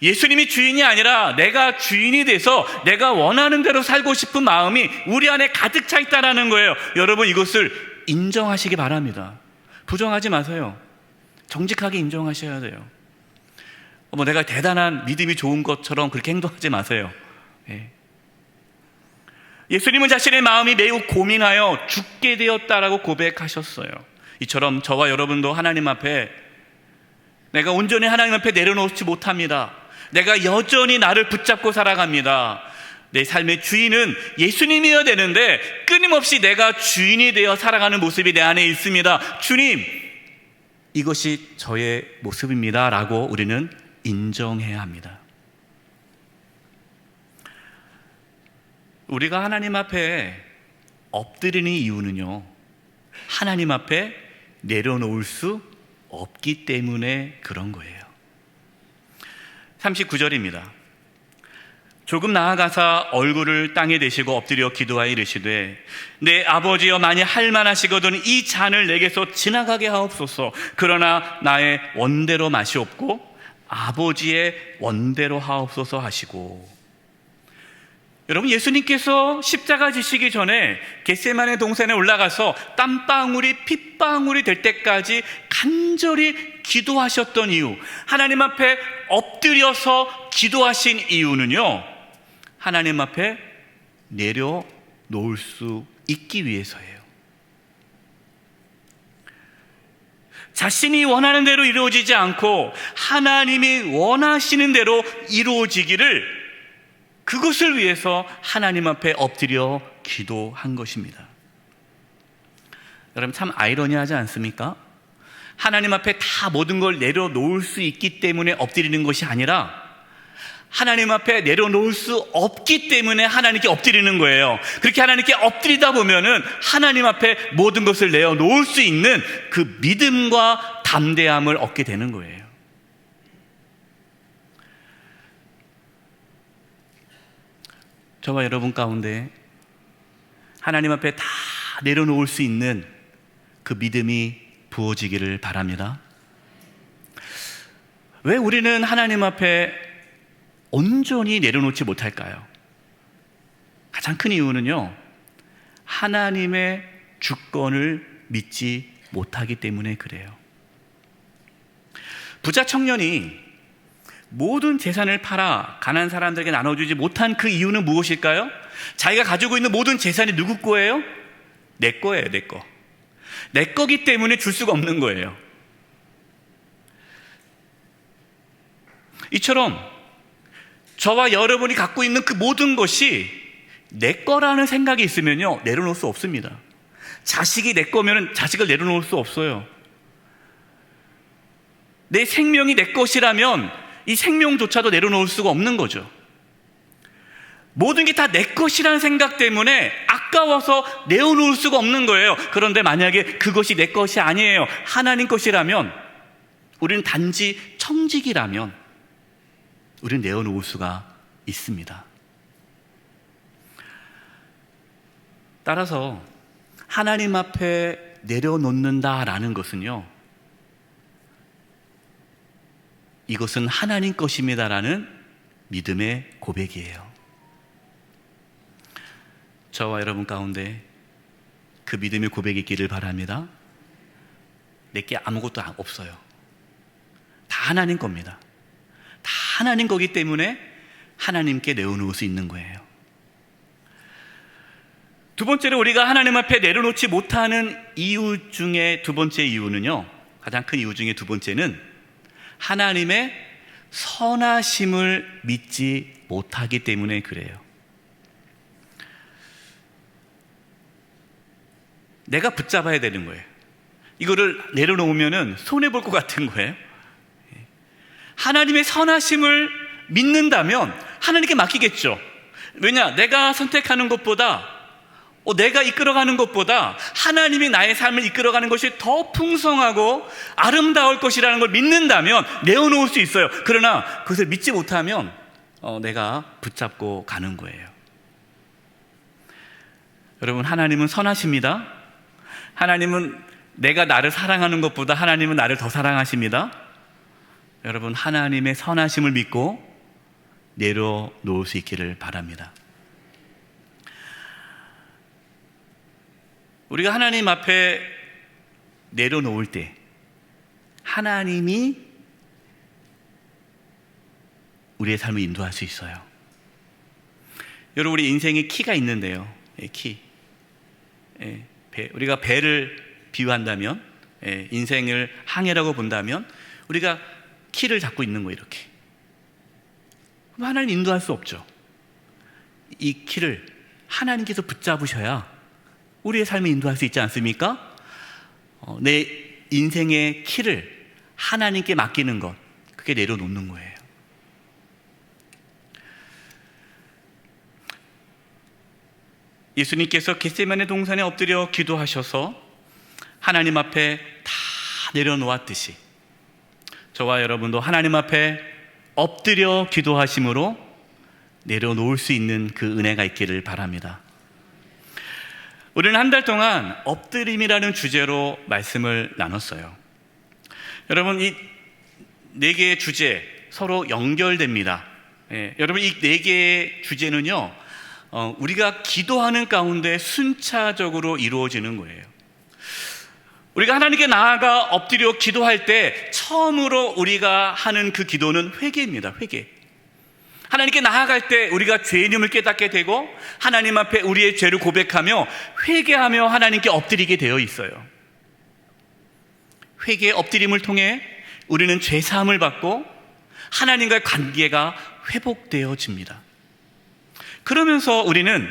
예수님이 주인이 아니라 내가 주인이 돼서 내가 원하는 대로 살고 싶은 마음이 우리 안에 가득 차 있다는 거예요. 여러분, 이것을 인정하시기 바랍니다. 부정하지 마세요. 정직하게 인정하셔야 돼요. 내가 대단한 믿음이 좋은 것처럼 그렇게 행동하지 마세요. 예수님은 자신의 마음이 매우 고민하여 죽게 되었다라고 고백하셨어요. 이처럼 저와 여러분도 하나님 앞에, 내가 온전히 하나님 앞에 내려놓지 못합니다. 내가 여전히 나를 붙잡고 살아갑니다. 내 삶의 주인은 예수님이어야 되는데 끊임없이 내가 주인이 되어 살아가는 모습이 내 안에 있습니다. 주님, 이것이 저의 모습입니다 라고 우리는 인정해야 합니다. 우리가 하나님 앞에 엎드리는 이유는요, 하나님 앞에 내려놓을 수 없기 때문에 그런 거예요. 39절입니다. 조금 나아가사 얼굴을 땅에 대시고 엎드려 기도하여 이르시되, 내 아버지여, 만일 할만하시거든 이 잔을 내게서 지나가게 하옵소서. 그러나 나의 원대로 마시옵고 아버지의 원대로 하옵소서 하시고. 여러분, 예수님께서 십자가 지시기 전에 겟세마네 동산에 올라가서 땀방울이 핏방울이 될 때까지 간절히 기도하셨던 이유, 하나님 앞에 엎드려서 기도하신 이유는요, 하나님 앞에 내려놓을 수 있기 위해서예요. 자신이 원하는 대로 이루어지지 않고 하나님이 원하시는 대로 이루어지기를, 그것을 위해서 하나님 앞에 엎드려 기도한 것입니다. 여러분, 참 아이러니하지 않습니까? 하나님 앞에 다 모든 걸 내려놓을 수 있기 때문에 엎드리는 것이 아니라 하나님 앞에 내려놓을 수 없기 때문에 하나님께 엎드리는 거예요. 그렇게 하나님께 엎드리다 보면은 하나님 앞에 모든 것을 내려놓을 수 있는 그 믿음과 담대함을 얻게 되는 거예요. 저와 여러분 가운데 하나님 앞에 다 내려놓을 수 있는 그 믿음이 부어지기를 바랍니다. 왜 우리는 하나님 앞에 온전히 내려놓지 못할까요? 가장 큰 이유는요, 하나님의 주권을 믿지 못하기 때문에 그래요. 부자 청년이 모든 재산을 팔아 가난한 사람들에게 나눠주지 못한 그 이유는 무엇일까요? 자기가 가지고 있는 모든 재산이 누구 거예요? 내 거예요, 내 거. 내 거기 때문에 줄 수가 없는 거예요. 이처럼 저와 여러분이 갖고 있는 그 모든 것이 내 거라는 생각이 있으면요, 내려놓을 수 없습니다. 자식이 내 거면 자식을 내려놓을 수 없어요. 내 생명이 내 것이라면 이 생명조차도 내려놓을 수가 없는 거죠. 모든 게 다 내 것이라는 생각 때문에 아까워서 내어놓을 수가 없는 거예요. 그런데 만약에 그것이 내 것이 아니에요, 하나님 것이라면, 우리는 단지 청직이라면 우리는 내어놓을 수가 있습니다. 따라서 하나님 앞에 내려놓는다라는 것은요, 이것은 하나님 것입니다라는 믿음의 고백이에요. 저와 여러분 가운데 그 믿음의 고백이 있기를 바랍니다. 내게 아무것도 없어요. 다 하나님 겁니다. 다 하나님 거기 때문에 하나님께 내어놓을 수 있는 거예요. 두 번째로 우리가 하나님 앞에 내려놓지 못하는 이유 중에 두 번째 이유는요, 가장 큰 이유 중에 두 번째는 하나님의 선하심을 믿지 못하기 때문에 그래요. 내가 붙잡아야 되는 거예요. 이거를 내려놓으면 손해볼 것 같은 거예요. 하나님의 선하심을 믿는다면 하나님께 맡기겠죠. 왜냐? 내가 선택하는 것보다, 내가 이끌어가는 것보다 하나님이 나의 삶을 이끌어가는 것이 더 풍성하고 아름다울 것이라는 걸 믿는다면 내어놓을 수 있어요. 그러나 그것을 믿지 못하면 내가 붙잡고 가는 거예요. 여러분, 하나님은 선하십니다. 하나님은 내가 나를 사랑하는 것보다 하나님은 나를 더 사랑하십니다. 여러분, 하나님의 선하심을 믿고 내려놓을 수 있기를 바랍니다. 우리가 하나님 앞에 내려놓을 때 하나님이 우리의 삶을 인도할 수 있어요. 여러분, 우리 인생에 키가 있는데요. 키. 우리가 배를 비유한다면, 인생을 항해라고 본다면 우리가 키를 잡고 있는 거예요. 이렇게. 그럼 하나님 인도할 수 없죠. 이 키를 하나님께서 붙잡으셔야 우리의 삶을 인도할 수 있지 않습니까? 내 인생의 키를 하나님께 맡기는 것, 그게 내려놓는 거예요. 예수님께서 겟세마네 동산에 엎드려 기도하셔서 하나님 앞에 다 내려놓았듯이 저와 여러분도 하나님 앞에 엎드려 기도하심으로 내려놓을 수 있는 그 은혜가 있기를 바랍니다. 우리는 한 달 동안 엎드림이라는 주제로 말씀을 나눴어요. 여러분, 이 네 개의 주제 서로 연결됩니다. 여러분, 이 네 개의 주제는요, 우리가 기도하는 가운데 순차적으로 이루어지는 거예요. 우리가 하나님께 나아가 엎드려 기도할 때 처음으로 우리가 하는 그 기도는 회개입니다. 회개. 하나님께 나아갈 때 우리가 죄인임을 깨닫게 되고 하나님 앞에 우리의 죄를 고백하며 회개하며 하나님께 엎드리게 되어 있어요. 회개의 엎드림을 통해 우리는 죄사함을 받고 하나님과의 관계가 회복되어집니다. 그러면서 우리는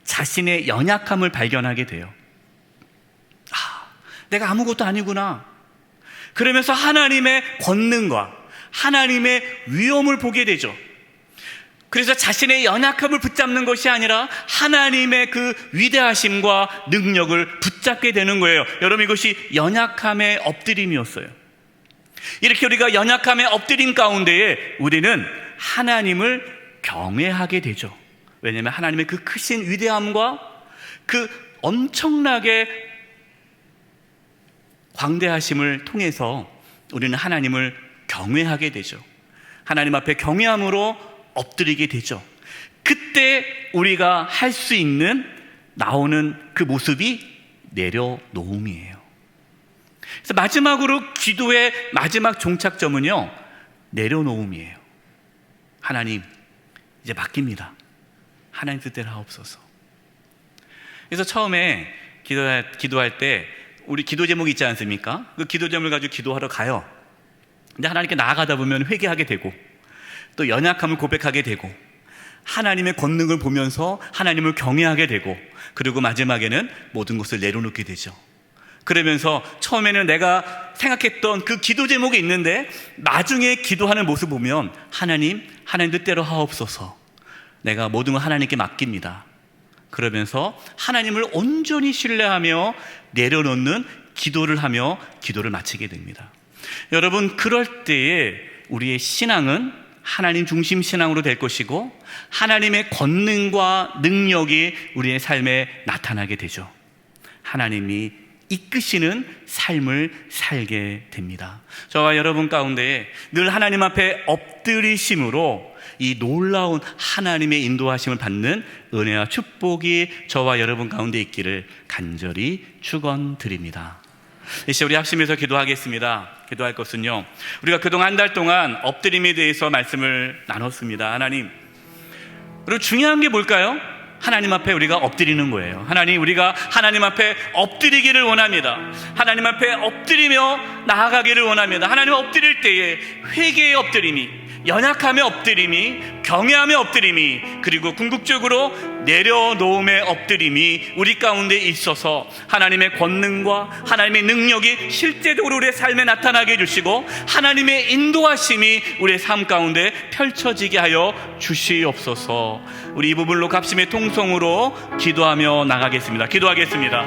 자신의 연약함을 발견하게 돼요. 내가 아무것도 아니구나. 그러면서 하나님의 권능과 하나님의 위엄을 보게 되죠. 그래서 자신의 연약함을 붙잡는 것이 아니라 하나님의 그 위대하심과 능력을 붙잡게 되는 거예요. 여러분, 이것이 연약함의 엎드림이었어요. 이렇게 우리가 연약함의 엎드림 가운데에 우리는 하나님을 경외하게 되죠. 왜냐하면 하나님의 그 크신 위대함과 그 엄청나게 광대하심을 통해서 우리는 하나님을 경외하게 되죠. 하나님 앞에 경외함으로 엎드리게 되죠. 그때 우리가 할 수 있는 나오는 그 모습이 내려놓음이에요. 그래서 마지막으로 기도의 마지막 종착점은요, 내려놓음이에요. 하나님, 이제 맡깁니다. 하나님 뜻대로 하옵소서. 그래서 처음에 기도할 때 우리 기도 제목이 있지 않습니까? 그 기도 제목을 가지고 기도하러 가요. 근데 하나님께 나아가다 보면 회개하게 되고 또 연약함을 고백하게 되고 하나님의 권능을 보면서 하나님을 경외하게 되고 그리고 마지막에는 모든 것을 내려놓게 되죠. 그러면서 처음에는 내가 생각했던 그 기도 제목이 있는데 나중에 기도하는 모습 보면 하나님 뜻대로 하옵소서. 내가 모든 걸 하나님께 맡깁니다. 그러면서 하나님을 온전히 신뢰하며 내려놓는 기도를 하며 기도를 마치게 됩니다. 여러분, 그럴 때에 우리의 신앙은 하나님 중심 신앙으로 될 것이고 하나님의 권능과 능력이 우리의 삶에 나타나게 되죠. 하나님이 이끄시는 삶을 살게 됩니다. 저와 여러분 가운데 늘 하나님 앞에 엎드리심으로 이 놀라운 하나님의 인도하심을 받는 은혜와 축복이 저와 여러분 가운데 있기를 간절히 축원드립니다. 이제 우리 합심해서 기도하겠습니다. 기도할 것은요, 우리가 그동안 한 달 동안 엎드림에 대해서 말씀을 나눴습니다. 하나님, 그리고 중요한 게 뭘까요? 하나님 앞에 우리가 엎드리는 거예요. 하나님, 우리가 하나님 앞에 엎드리기를 원합니다. 하나님 앞에 엎드리며 나아가기를 원합니다. 하나님 엎드릴 때에 회개의 엎드림이, 연약함의 엎드림이, 경외함의 엎드림이, 그리고 궁극적으로 내려놓음의 엎드림이 우리 가운데 있어서 하나님의 권능과 하나님의 능력이 실제적으로 우리의 삶에 나타나게 해주시고 하나님의 인도하심이 우리의 삶 가운데 펼쳐지게 하여 주시옵소서. 우리 이 부분으로 갑심의 통성으로 기도하며 나가겠습니다. 기도하겠습니다.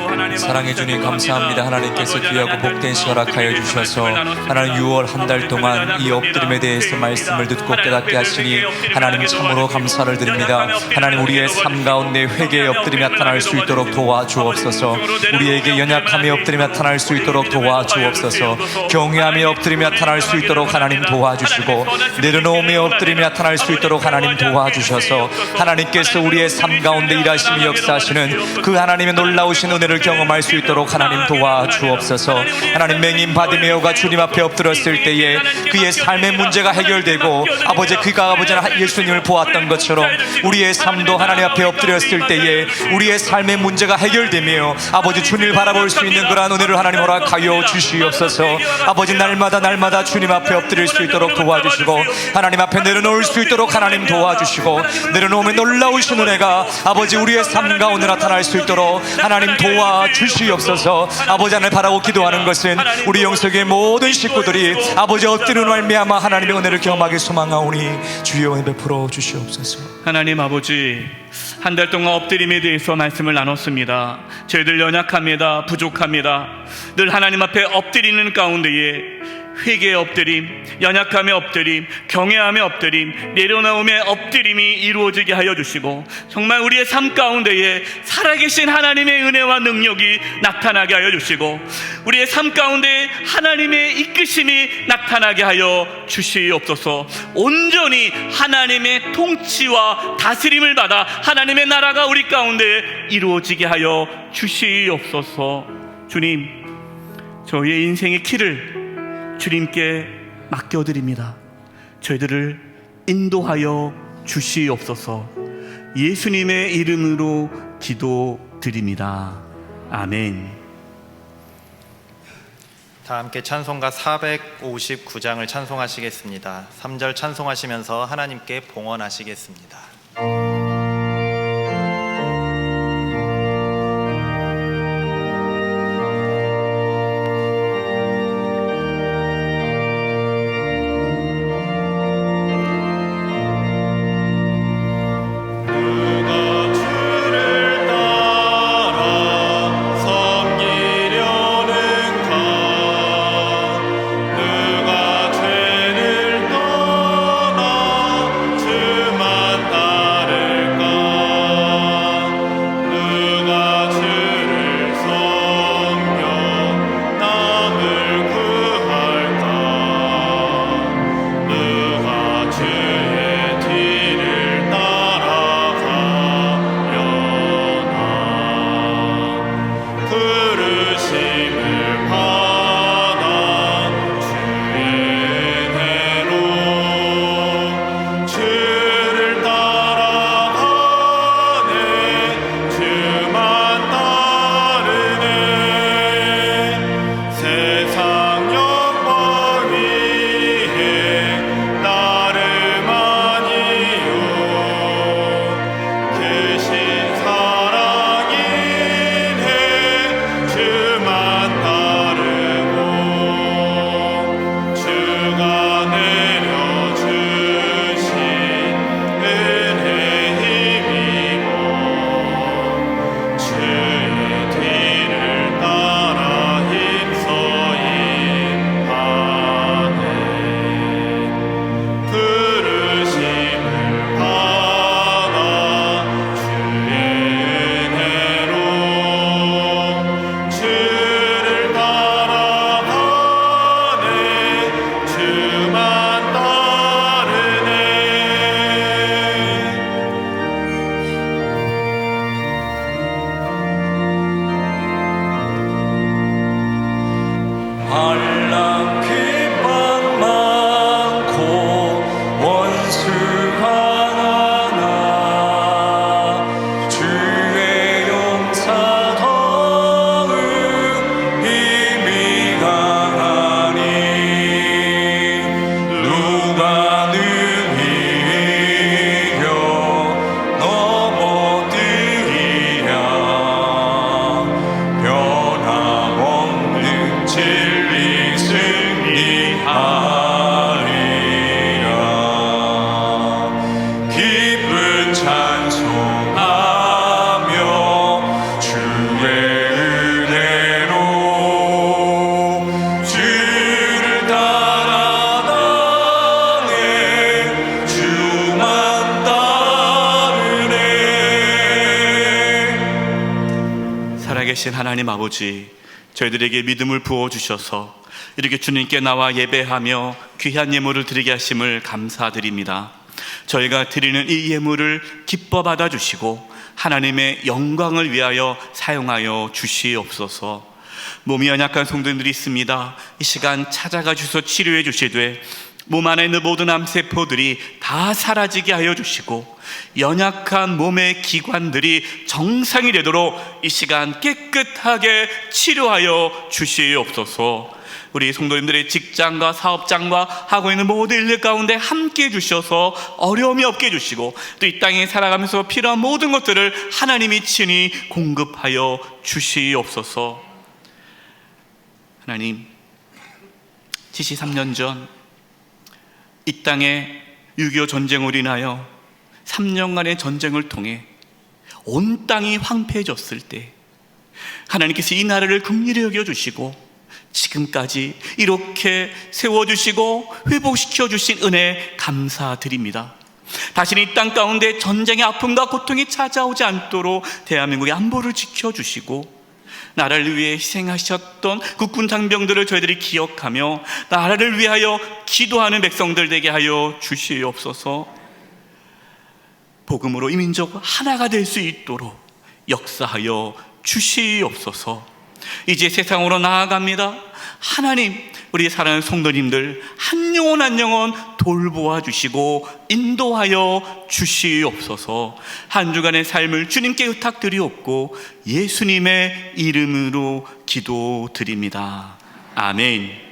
하나님, 사랑해 주님 감사합니다. 하나님께서 귀하고 복된 시간 허락하여 주셔서 하나님 6월 한 달 동안 이 엎드림에 대해서 말씀을 듣고 깨닫게 하시니 하나님 참으로 감사를 드립니다. 하나님 우리의 삶 가운데 회개의 엎드림이 나타날 수 있도록 도와주옵소서. 우리에게 연약함의 엎드림이 나타날 수 있도록 도와주옵소서. 경외함의 엎드림이 나타날 수 있도록 하나님 도와주시고 내려놓음의 엎드림이 나타날 수 있도록 하나님 도와주셔서 하나님께서 우리의 삶 가운데 일하시며 역사하시는 그 하나님의 놀라우신 은혜를 경험할 수 있도록 하나님 도와주옵소서. 하나님 맹인 바디메오가 주님 앞에 엎드렸을 때에 그의 삶의 문제가 해결되고 아버지 그가 아버지는 예수님을 보았던 것처럼 우리의 삶도 하나님 앞에 엎드렸을 때에 우리의 삶의 문제가 해결되며 아버지 주님을 바라볼 수 있는 그러한 은혜를 하나님 허락하여 주시옵소서. 아버지 날마다 주님 앞에 엎드릴 수 있도록 도와주시고 하나님 앞에 내려놓을 수 있도록 하나님 도와주시고 내려놓으면 놀라우신 은혜가 아버지 우리의 삶 가운데 나타날 수 있도록 하나님 도와주시옵소서. 아버지 하나님 바라고 기도하는 것은 우리 영석의 모든 식구들이 아버지 엎드리는 말미암아 하나님의 은혜를 경험하게 소망하오니 주여 은혜 베풀어 주시옵소서. 하나님 아버지, 한 달 동안 엎드림에 대해서 말씀을 나눴습니다. 저희들 연약합니다. 부족합니다. 늘 하나님 앞에 엎드리는 가운데에 회개의 엎드림, 연약함의 엎드림, 경외함의 엎드림, 내려놓음의 엎드림이 이루어지게 하여 주시고 정말 우리의 삶 가운데에 살아계신 하나님의 은혜와 능력이 나타나게 하여 주시고 우리의 삶 가운데 하나님의 이끄심이 나타나게 하여 주시옵소서. 온전히 하나님의 통치와 다스림을 받아 하나님의 나라가 우리 가운데 이루어지게 하여 주시옵소서. 주님, 저희의 인생의 길을 주님께 맡겨드립니다. 저희들을 인도하여 주시옵소서. 예수님의 이름으로 기도드립니다. 아멘. 다 함께 찬송가 459장을 찬송하시겠습니다. 3절 찬송하시면서 하나님께 봉헌하시겠습니다. 진리 승리하리라. 기쁜 찬송하며 주의 은혜로 주를 따라 나네 주만 따르네. 살아계신 하나님 아버지, 저희들에게 믿음을 부어주셔서 이렇게 주님께 나와 예배하며 귀한 예물을 드리게 하심을 감사드립니다. 저희가 드리는 이 예물을 기뻐 받아주시고 하나님의 영광을 위하여 사용하여 주시옵소서. 몸이 연약한 성도님들이 있습니다. 이 시간 찾아가 주셔서 치료해 주시되 몸 안에 있는 모든 암세포들이 다 사라지게 하여 주시고 연약한 몸의 기관들이 정상이 되도록 이 시간 깨끗하게 치료하여 주시옵소서. 우리 성도님들의 직장과 사업장과 하고 있는 모든 일들 가운데 함께 해주셔서 어려움이 없게 해주시고 또 이 땅에 살아가면서 필요한 모든 것들을 하나님이 친히 공급하여 주시옵소서. 하나님, 73년 전 이 땅에 6.25 전쟁으로 인하여 3년간의 전쟁을 통해 온 땅이 황폐해졌을 때 하나님께서 이 나라를 긍휼히 여겨주시고 지금까지 이렇게 세워주시고 회복시켜 주신 은혜 감사드립니다. 다시는 이 땅 가운데 전쟁의 아픔과 고통이 찾아오지 않도록 대한민국의 안보를 지켜주시고 나라를 위해 희생하셨던 국군 장병들을 저희들이 기억하며 나라를 위하여 기도하는 백성들 되게 하여 주시옵소서. 복음으로 이 민족 하나가 될 수 있도록 역사하여 주시옵소서. 이제 세상으로 나아갑니다. 하나님, 우리 사랑하는 성도님들 한 영혼 한 영혼 돌보아 주시고 인도하여 주시옵소서. 한 주간의 삶을 주님께 의탁드리옵고 예수님의 이름으로 기도드립니다. 아멘.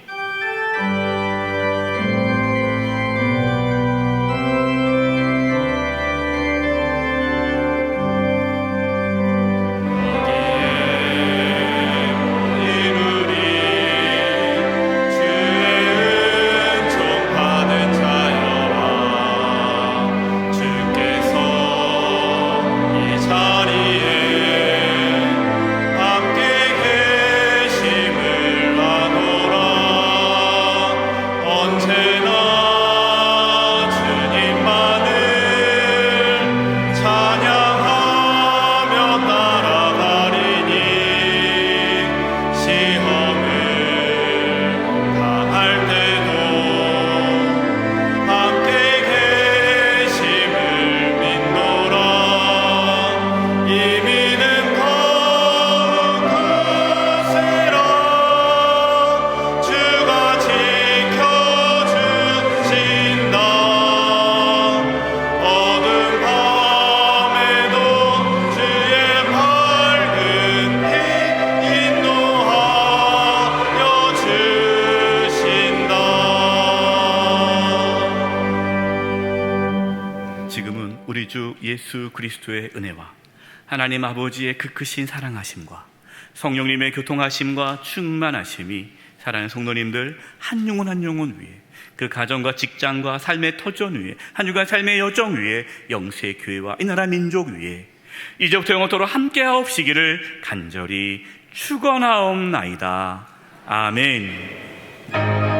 예수 그리스도의 은혜와 하나님 아버지의 그 크신 사랑하심과 성령님의 교통하심과 충만하심이 사랑하는 성도님들 한 영혼 한 영혼 위에 그 가정과 직장과 삶의 터전 위에 한 주간 삶의 여정 위에 영세 교회와 이 나라 민족 위에 이제부터 영원토록 함께하옵시기를 간절히 축원하옵나이다. 아멘.